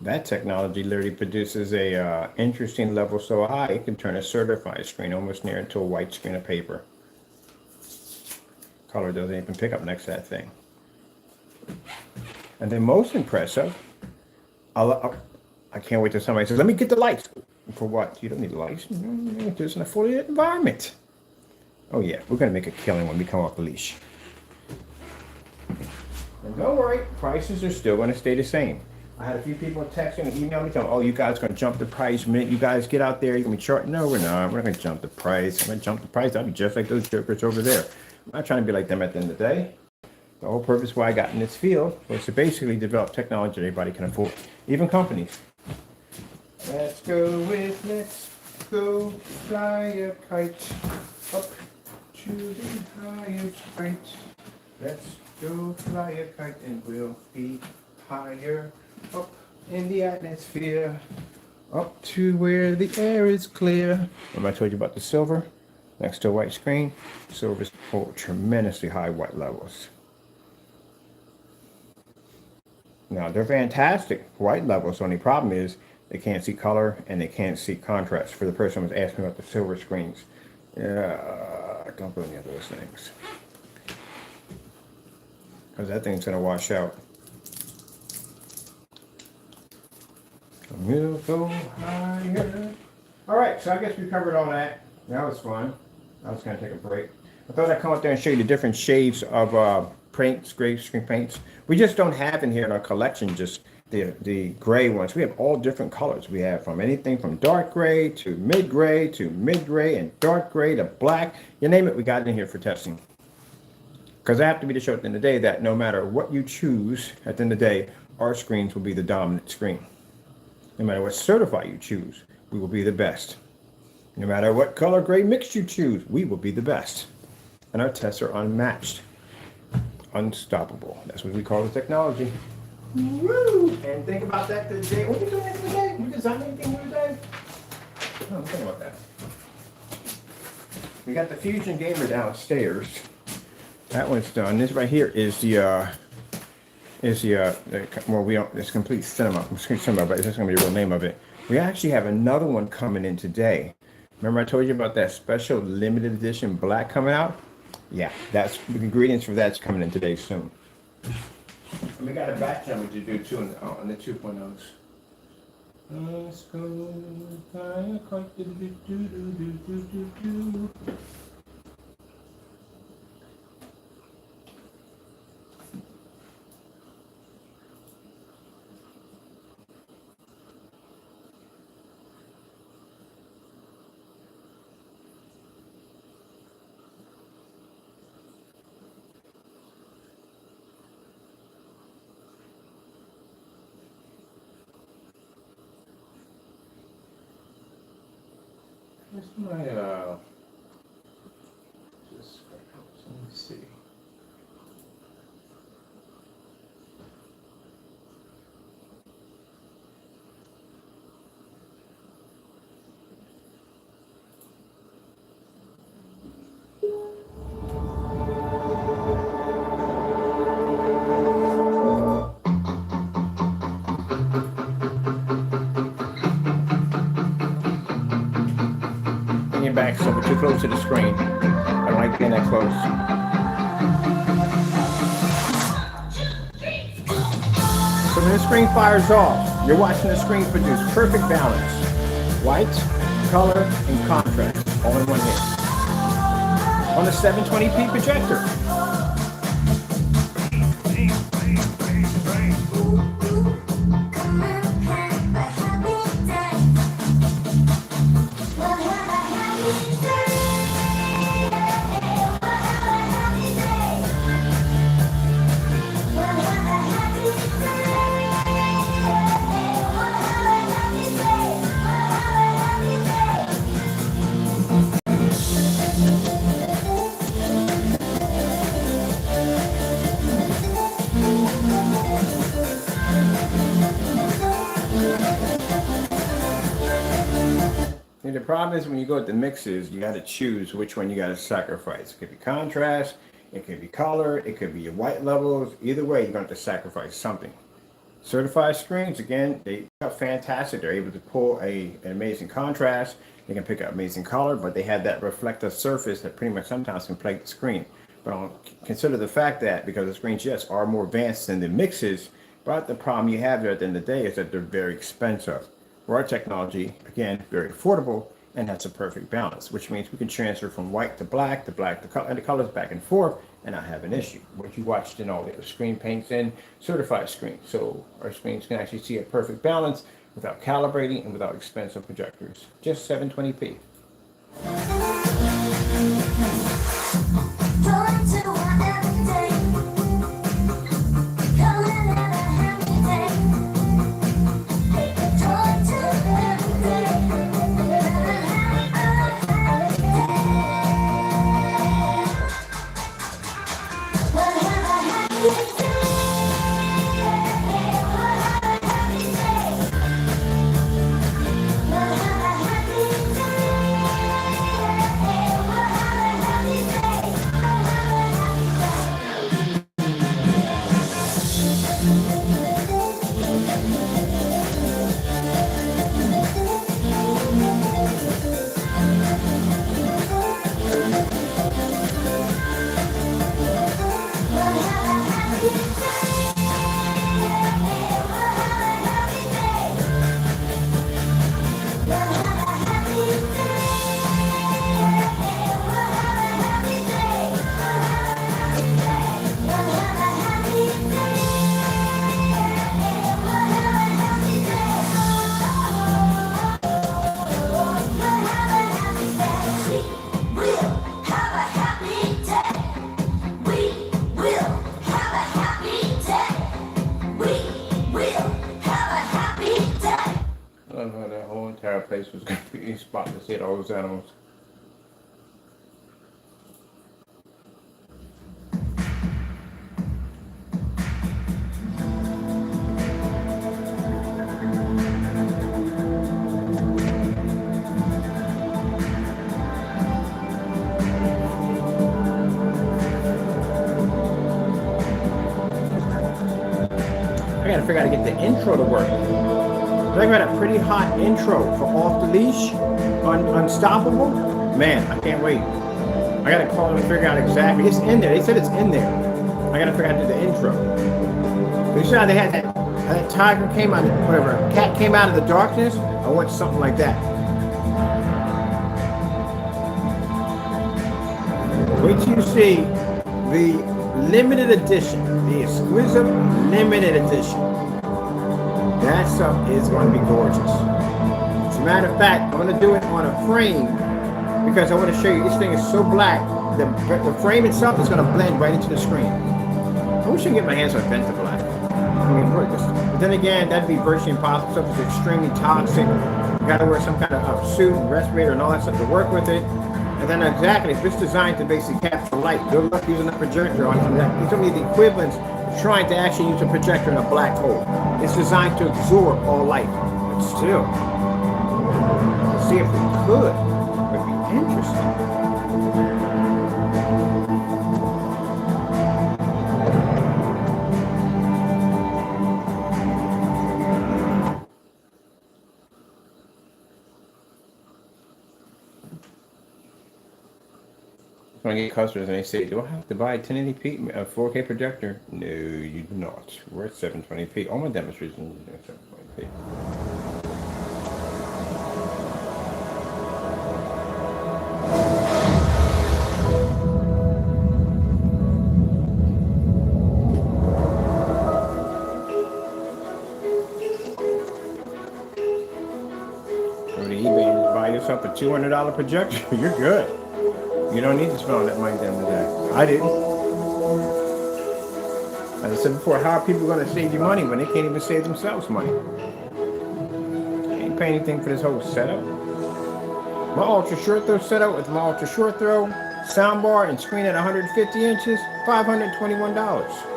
That technology literally produces a interesting level so high it can turn a certified screen almost near into a white screen of paper. Color doesn't even pick up next to that thing. And then most impressive, I can't wait till somebody says, let me get the lights. For what? You don't need lights. Just in a fully lit environment. Oh yeah, we're going to make a killing when we come off the leash. And don't worry, prices are still going to stay the same. I had a few people texting and emailing me telling, oh, you guys are going to jump the price. Minute you guys get out there, you're going to be charged. No, we're not. We're not going to jump the price. I'm going to jump the price. I'll be just like those jokers over there. I'm not trying to be like them at the end of the day. The whole purpose why I got in this field was to basically develop technology that everybody can afford, even companies. Let's go fly a kite up to the highest height. Let's go fly a kite and we'll be higher up in the atmosphere, up to where the air is clear. Remember I told you about the silver next to a white screen? Silvers hold tremendously high white levels. Now they're fantastic white levels. The only problem is they can't see color and they can't see contrast. For the person who was asking about the silver screens, don't put any of those things, because that thing's gonna wash out. We'll go higher. All right, so I guess we covered all that. That was fun. I was gonna take a break. I thought I'd come up there and show you the different shades of paints, gray screen paints. We just don't have in here in our collection just the gray ones. We have all different colors. We have from anything from dark gray to mid gray and dark gray to black. You name it, we got it in here for testing. Because I have to be to show at the end of the day that no matter what you choose, at the end of the day, our screens will be the dominant screen. No matter what certified you choose, we will be the best. No matter what color gray mix you choose, we will be the best. And our tests are unmatched. Unstoppable. That's what we call the technology. Woo! And think about that today. What are you doing today? You design anything today? Oh, think about that. We got the Fusion Gamer downstairs. That one's done. This right here is well, we don't, it's complete cinema, but it's just gonna be the real name of it. We actually have another one coming in today. Remember I told you about that special limited edition black coming out? Yeah, that's the ingredients for that's coming in today soon. And we got a batch number to do too on the 2.0s. Let's go. Where's my just let me see. Bring it back so we're too close to the screen. I don't like being that close. So when the screen fires off, you're watching the screen produce perfect balance. White, color, and contrast, all in one hit. On a 720p projector. The problem is when you go with the mixes, you got to choose which one you got to sacrifice. It could be contrast, it could be color, it could be your white levels. Either way, you're going to have to sacrifice something. Certified screens, again, they are fantastic. They're able to pull an amazing contrast. They can pick up amazing color, but they have that reflective surface that pretty much sometimes can plague the screen. But consider the fact that because the screens, yes, are more advanced than the mixes, but the problem you have there at the end of the day is that they're very expensive. Our technology, again, very affordable, and that's a perfect balance, which means we can transfer from white to black to color, and the colors back and forth, and not have an issue. What you watched in all the screen paints and certified screens. So our screens can actually see a perfect balance without calibrating and without expensive projectors. Just 720p. Place was completely spotless. Hit all those animals. I gotta figure out how to get the intro to work. I got a pretty hot intro for Off the Leash on Unstoppable. Man, I can't wait. I gotta call them and figure out exactly. It's in there. They said it's in there. I gotta figure out how to do the intro. You saw they had that tiger came out, whatever, cat came out of the darkness. I want something like that. Wait till you see the limited edition, the exquisite limited edition. That stuff is going to be gorgeous. As a matter of fact, I'm going to do it on a frame because I want to show you. This thing is so black. The frame itself is going to blend right into the screen. I wish I could get my hands on Venta Black. I mean, but then again, that'd be virtually impossible. Stuff is extremely toxic. You got to wear some kind of suit and respirator and all that stuff to work with it. And then exactly, if it's designed to basically capture light, good luck using a projector on it. It's going to be the equivalent of trying to actually use a projector in a black hole. It's designed to absorb all light. But still, let's see if we could. It would be interesting. When I get customers and they say, do I have to buy a 1080p 4K projector? No, you do not. We're at 720p. All my demonstrations are at 720p. Go to eBay and buy yourself a $200 projector. You're good. You don't need to spend all that money at the end of the day. I didn't. As I said before, how are people going to save you money when they can't even save themselves money? They ain't paying anything for this whole setup. My ultra short throw setup with my ultra short throw, soundbar, and screen at 150 inches, $521.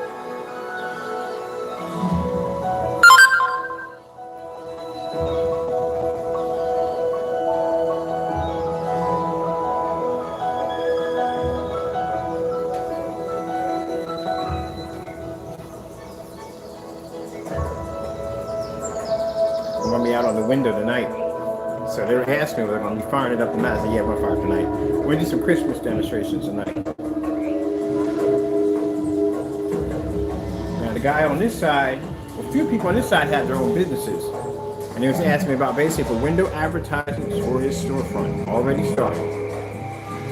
I'm gonna be out on the window tonight. So they were asking me if they're gonna be firing it up tonight. I said, yeah, we're firing tonight. We're gonna do some Christmas demonstrations tonight. Now the guy on this side, a few people on this side had their own businesses. And he was asking me about basically window advertisements for his storefront. Already started.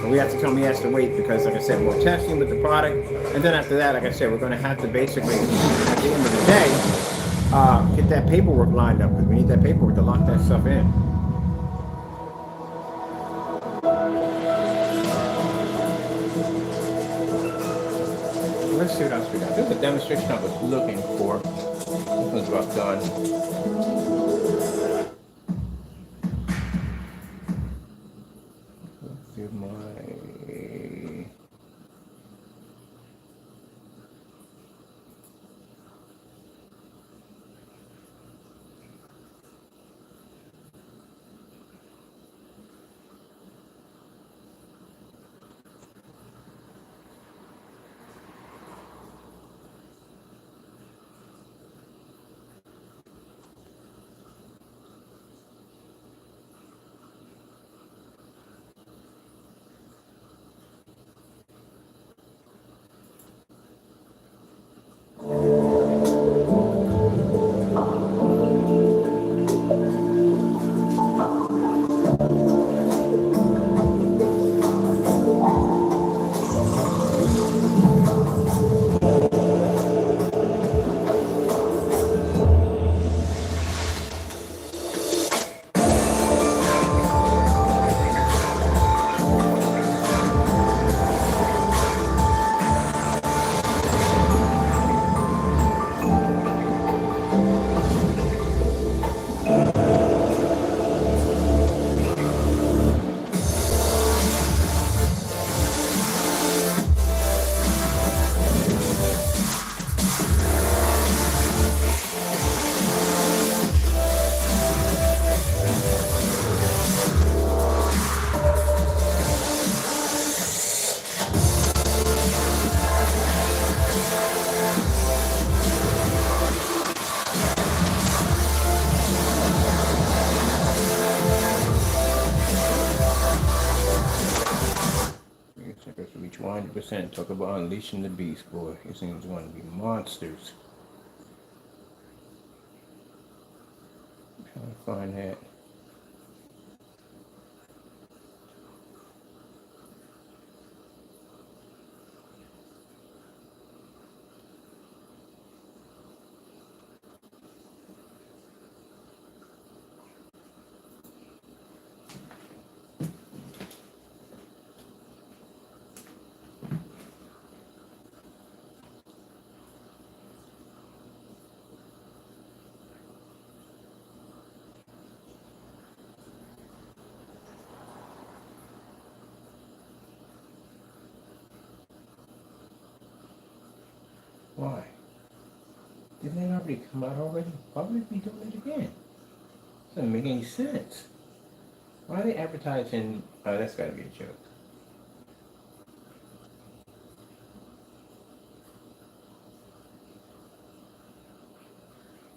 But we have to tell him he has to wait because, like I said, more testing with the product. And then after that, like I said, we're gonna have to basically, at the end of the day, get that paperwork lined up because we need that paperwork to lock that stuff in. Let's see what else we got. This is a demonstration I was looking for. This one's about done. Let's see my... Reach 100%. Talk about unleashing the beast, boy. These things are going to be monsters. Trying to find that. Why? Didn't it already come out already? Why would it be doing it again? Doesn't make any sense. Why are they advertising? Oh, that's got to be a joke.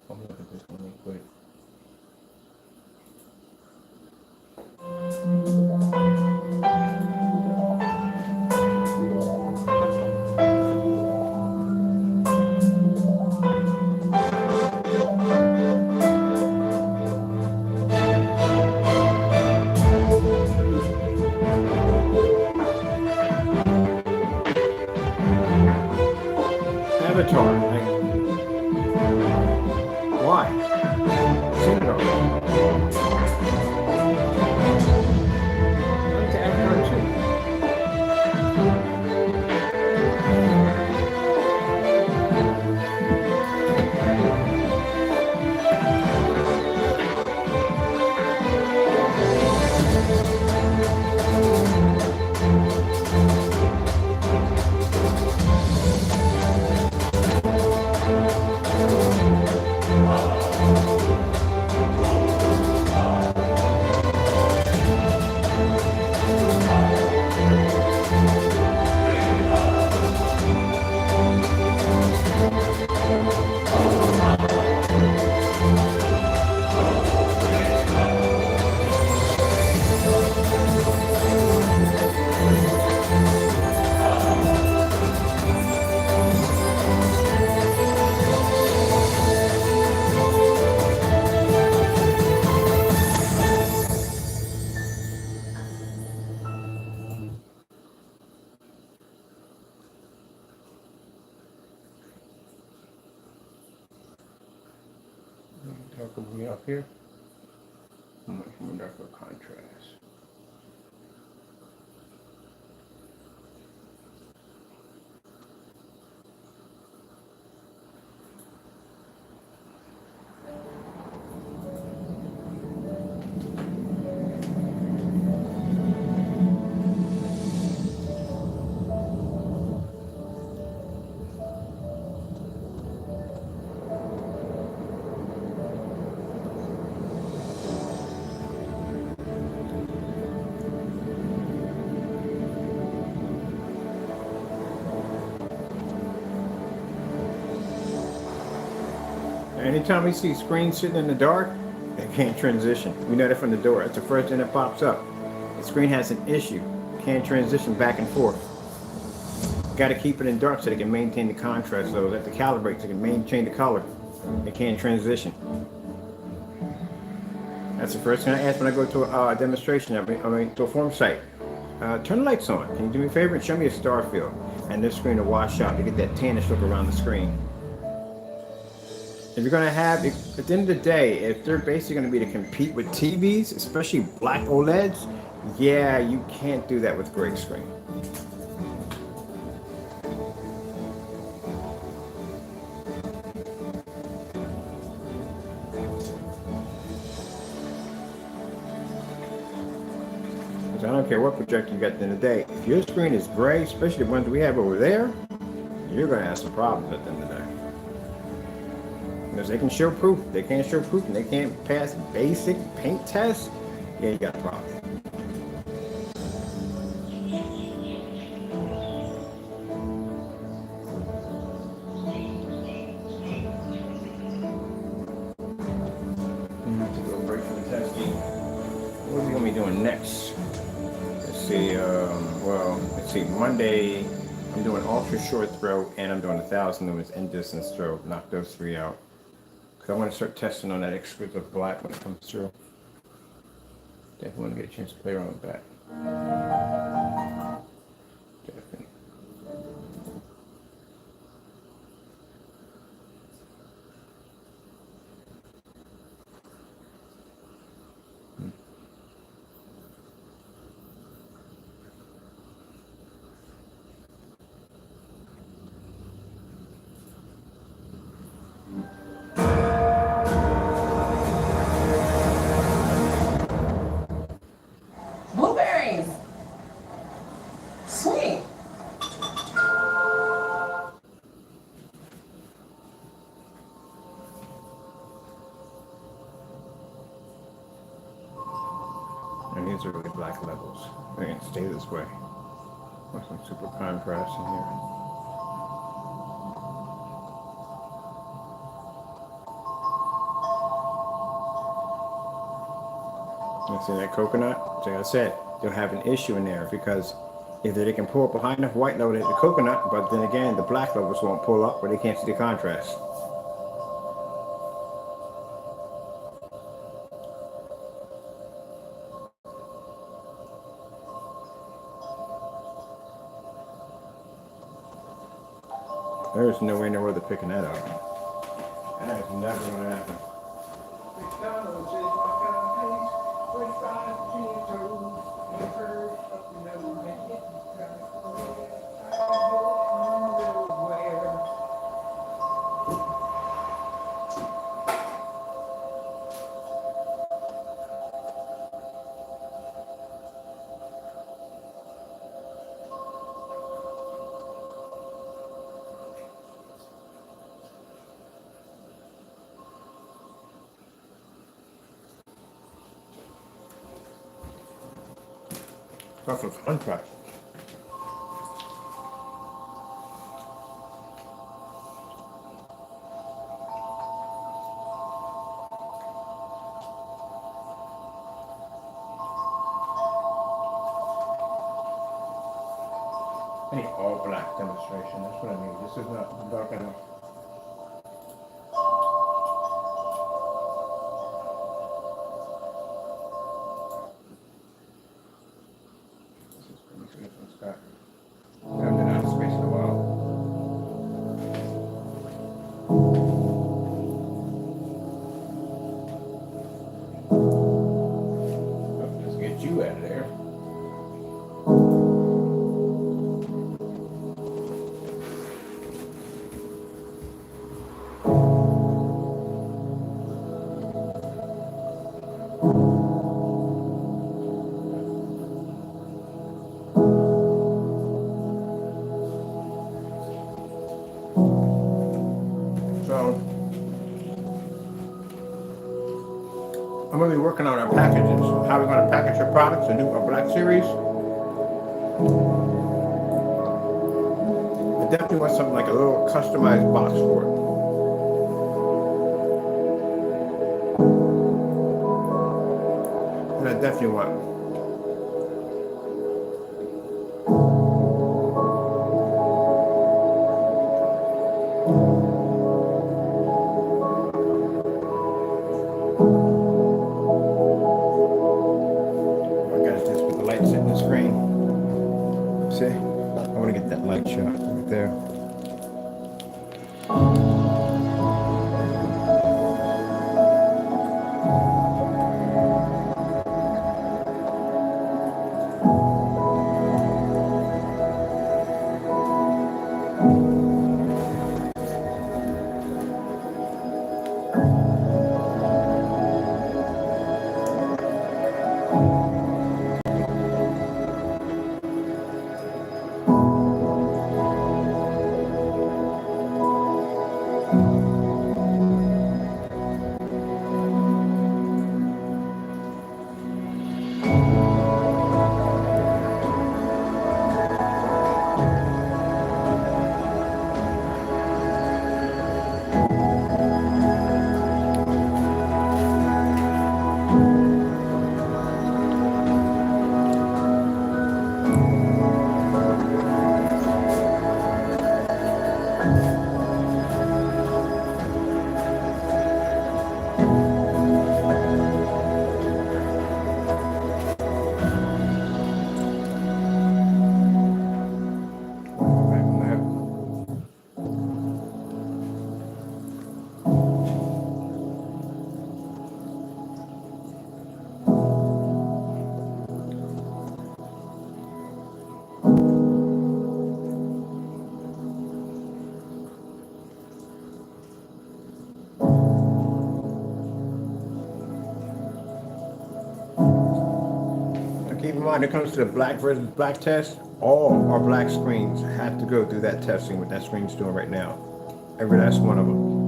Let me look at this one real quick. Avatar. Why? Seen it already. What's the Avatar 2? Darker me up here. Much more darker contrast. Anytime we see screens sitting in the dark, they can't transition. We know that from the door. That's the first thing that pops up. The screen has an issue. Can't transition back and forth. Got to keep it in dark so they can maintain the contrast. So that the calibrate so they can maintain the color. They can't transition. That's the first thing I ask when I go to a demonstration. I mean to a form site. Turn the lights on. Can you do me a favor and show me a star field? And this screen to wash out to get that tannish look around the screen. If you're going to have, at the end of the day, if they're basically going to be to compete with TVs, especially black OLEDs, yeah, you can't do that with gray screen. Because I don't care what projector you got at the end of the day. If your screen is gray, especially the ones we have over there, you're going to have some problems at the end of the day. Because they can show proof. They can't show proof and they can't pass basic paint tests. Yeah, you got a problem. To go break from the testing. What are we going to be doing next? Let's see. Let's see. Monday, I'm doing ultra short throw and I'm doing 1,000 lumens in distance throw. Knock those three out. I want to start testing on that exquisite black when it comes through. Definitely want to get a chance to play around with that. Definitely. Blueberries. Sweet. And these are really black levels. They're going to stay this way. With some super contrast in here. You see that coconut? Like I said, they'll have an issue in there because either they can pull up behind the white level at the coconut, but then again, the black levels won't pull up or they can't see the contrast. There's no way in the world they're picking that up. That is never going to happen. McDonald's is my kind of place. 45 chin toes. You heard up the nose and get the kind of food. I can go underwear. That's a contract. I need all black demonstration. That's what I mean. This is not dark enough. This one's got. I haven't been out of space in a while. Oh, let's get you out of there. So I'm going to be working on our packages. How we're going to package our products and do our Black Series. I definitely want something like a little customized box for it. And I definitely want. I got this with the light setting the screen. See? I want to get that light shot right there. keep in mind, when it comes to the black versus black test, all our black screens have to go through that testing, what that screen's doing right now. Every last one of them.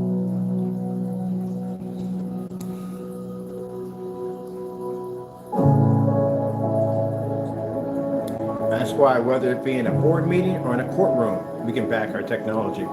That's why, whether it be in a board meeting or in a courtroom, we can back our technology.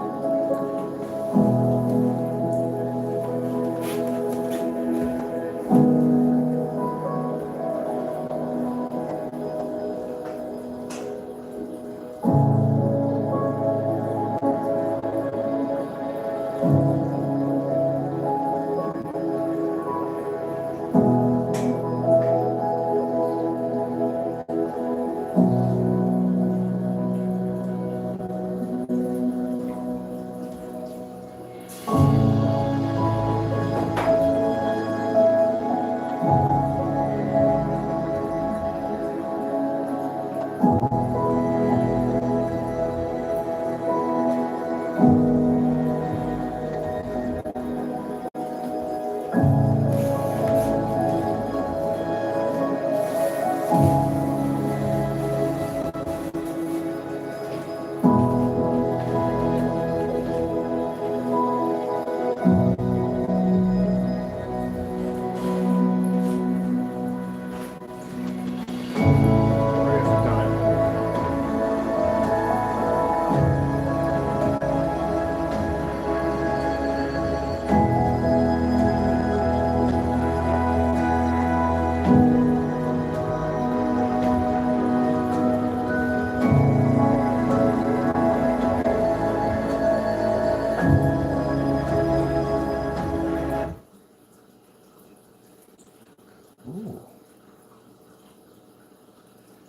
Ooh.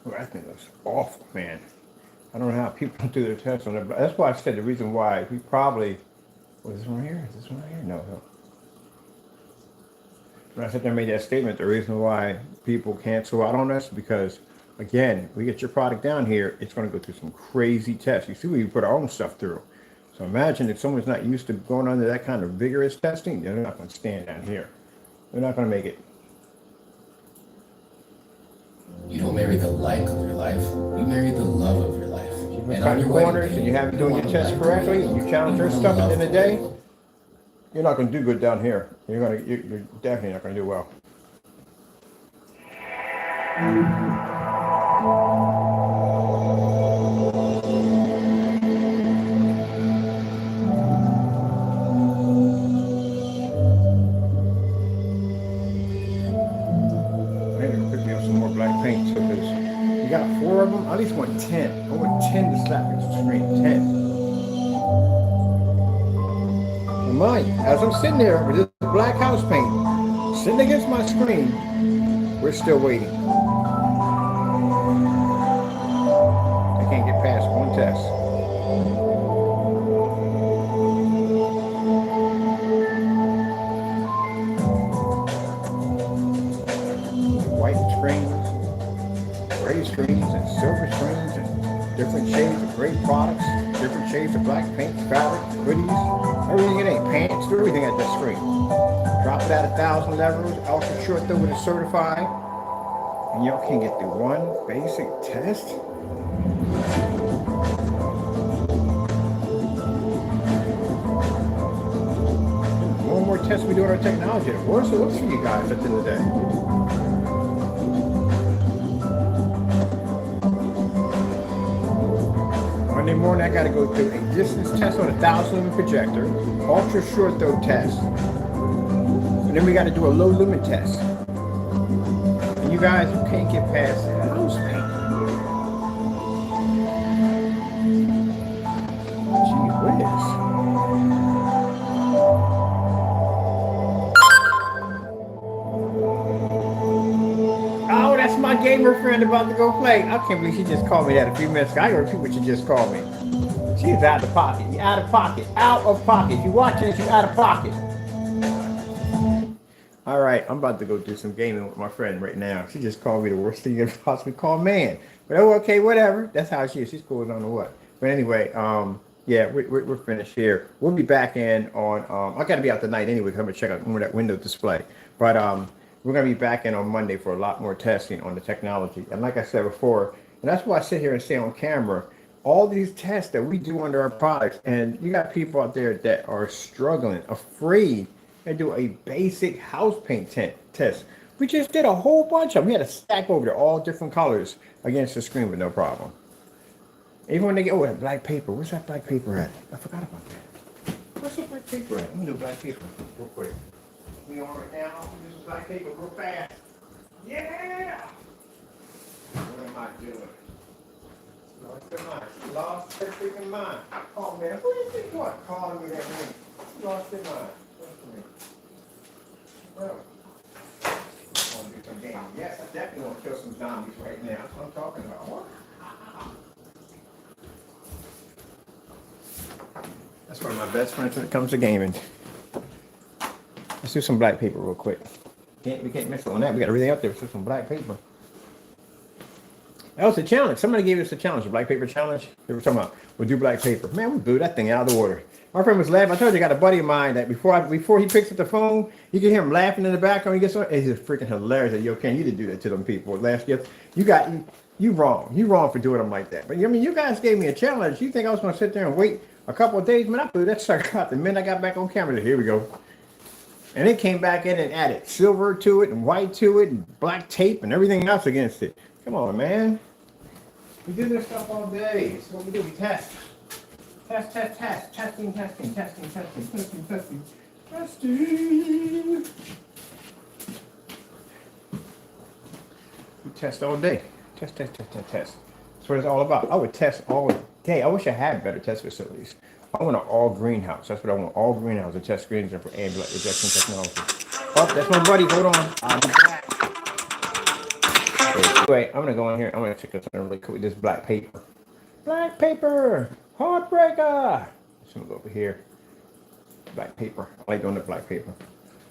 Oh, that thing looks awful, man. I don't know how people do their tests on it, but that's why I said the reason why we probably, was this one here? Is this one here? No. When I sat there and made that statement, the reason why people cancel out on us, because again, we get your product down here, it's going to go through some crazy tests. You see, we put our own stuff through. So imagine if someone's not used to going under that kind of vigorous testing, they're not going to stand down here. They're not going to make it. You don't marry the like of your life, you marry the love of your life. Keep in tight corners and you have it doing your test correctly, and you challenge your stuff at the end of the day, you're not going to do good down here. You're definitely not going to do well. Paint, so because you got 4 of them, I at least want 10. I want 10 to slap against the screen. 10. And mind, as I'm sitting there with this black house paint sitting against my screen, we're still waiting. I can't get past one test. White screens, gray screens, and silver screens, and different shades of great products, different shades of black paint, fabric, hoodies, everything. It ain't pants, everything at this screen. Drop it at 1,000 levels, ultra short though with a certified, and y'all can't get through one basic test. More and more tests we do on our technology, the worse it looks for you guys at the end of the day. Monday morning, I got to go through a distance test on a 1,000 lumen projector, ultra short throw test, and then we got to do a low lumen test. And you guys, you can't get past house paint. Gee whiz. Oh, that's my gamer friend about to go play. I can't believe she just called me that a few minutes ago. I gotta repeat what she just called me. She's out of pocket. You're out of pocket. Out of pocket. If you're watching this, you're out of pocket. All right, I'm about to go do some gaming with my friend right now. She just called me the worst thing you could possibly call man. But oh, okay, whatever. That's how she is. She's cool. I don't know what. But anyway, yeah, we're finished here. We'll be back in on. I got to be out tonight anyway because I'm gonna check out more of that window display. But we're going to be back in on Monday for a lot more testing on the technology. And like I said before, and that's why I sit here and say on camera, all these tests that we do under our products, and you got people out there that are struggling, afraid to do a basic house paint test. We just did a whole bunch of them. We had a stack over there, all different colors against the screen with no problem. Even when they get, oh, that black paper. Where's that black paper at? I forgot about that. Where's that black paper at? Let me do black paper real quick. We on right now. This is black paper real fast. Yeah! What am I doing? Lost your mind. Lost your freaking mind. Oh man, who do you think what? Calling me that name. Lost your mind. Well, I want to do some gaming. Yes, I definitely want to kill some zombies right now. That's what I'm talking about. What? That's one of my best friends when it comes to gaming. Let's do some black paper real quick. We can't miss on that. We got everything up there. Let's do some black paper. That was a challenge. Somebody gave us a challenge, a black paper challenge. They were talking about, we'll do black paper. Man, we blew that thing out of the water. My friend was laughing. I told you, I got a buddy of mine that before he picks up the phone, you can hear him laughing in the background. He gets on. It's just freaking hilarious. That, yo, Ken, you didn't do that to them people last year. You wrong. You wrong for doing them like that. But I mean, you guys gave me a challenge. You think I was going to sit there and wait a couple of days? Man, I blew that sucker out the minute I got back on camera. Here we go. And it came back in and added silver to it and white to it and black tape and everything else against it. Come on, man. We do this stuff all day. It's what we do. We test. Test. Testing. We test all day. Test. That's what it's all about. I would test all day. I wish I had better test facilities. I want an all greenhouse. That's what I want. All greenhouse to test screens and for ambient ejection technology. Oh, that's my buddy. Hold on. I'll be back. Anyway, I'm gonna go in here. I'm gonna check this out really quick with this black paper. Black paper, heartbreaker. So I'm gonna go over here. Black paper. I like doing the black paper.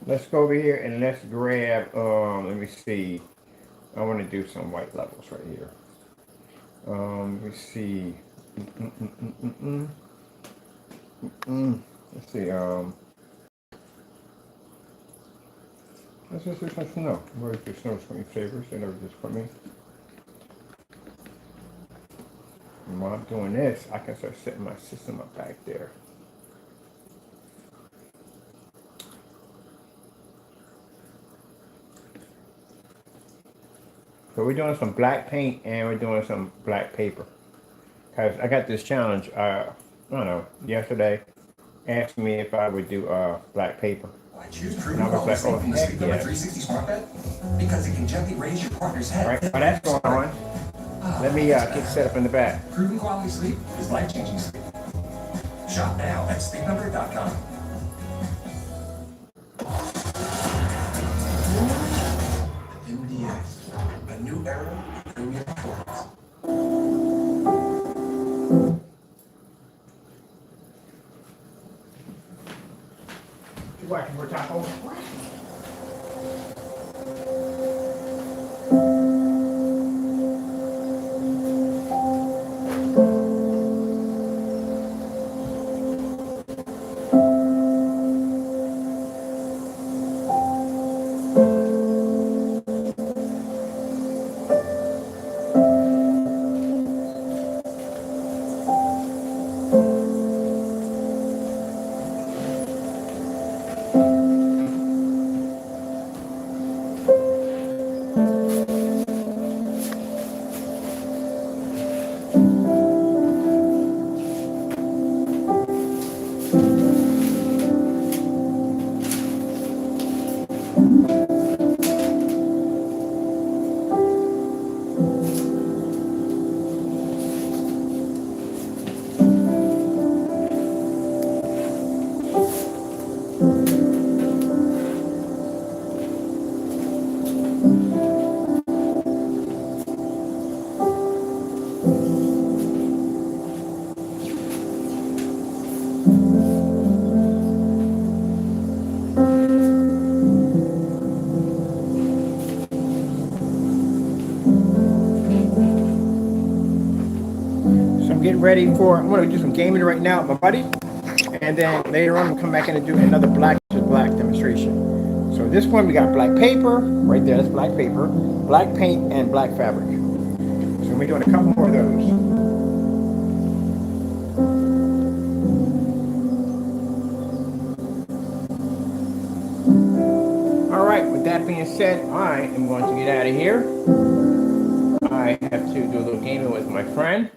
Let's go over here and let's grab. Let me see. I want to do some white levels right here. Let me see. Let's see. Let's just do some snow. Where's your snow screensavers? They never just put me. And while I'm doing this, I can start setting my system up back there. So we're doing some black paint and we're doing some black paper. Cause I got this challenge, I don't know, yesterday, asked me if I would do black paper. Why choose True Quality Sleep from the Sleep Number 360 Smart Bed? Because it can gently raise your partner's head. Right, while that's going on, let me get set up in the back. Proven quality sleep is life-changing sleep. Shop now at sleepnumber.com. MDX, a new era of premium performance. Watching more taco. Getting ready for, I'm going to do some gaming right now with my buddy, and then later on I'm come back in and do another black demonstration. So So this one we got black paper right there. That's black paper, black paint, and black fabric. So we're doing a couple more of those. All right. With that being said, I am going to get out of here. I have to do a little gaming with my friend.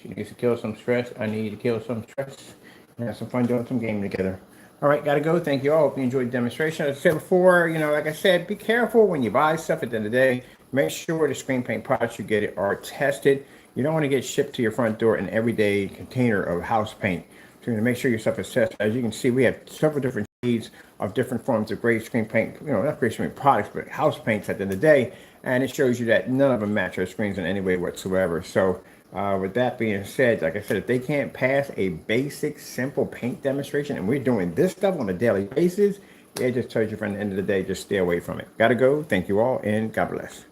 She needs to kill some stress. I need to kill some stress and have some fun doing some gaming together. All right, gotta go. Thank you all. Hope you enjoyed the demonstration. As I said before, like I said, be careful when you buy stuff at the end of the day. Make sure the screen paint products you get are tested. You don't want to get shipped to your front door an everyday container of house paint. So you're gonna make sure your stuff is tested. As you can see, we have several different shades of different forms of great screen paint, not great screen products, but house paints at the end of the day. And it shows you that none of them match our screens in any way whatsoever. So with that being said, like I said, if they can't pass a basic, simple paint demonstration, and we're doing this stuff on a daily basis, it just tells you from the end of the day, just stay away from it. Gotta go. Thank you all, and God bless.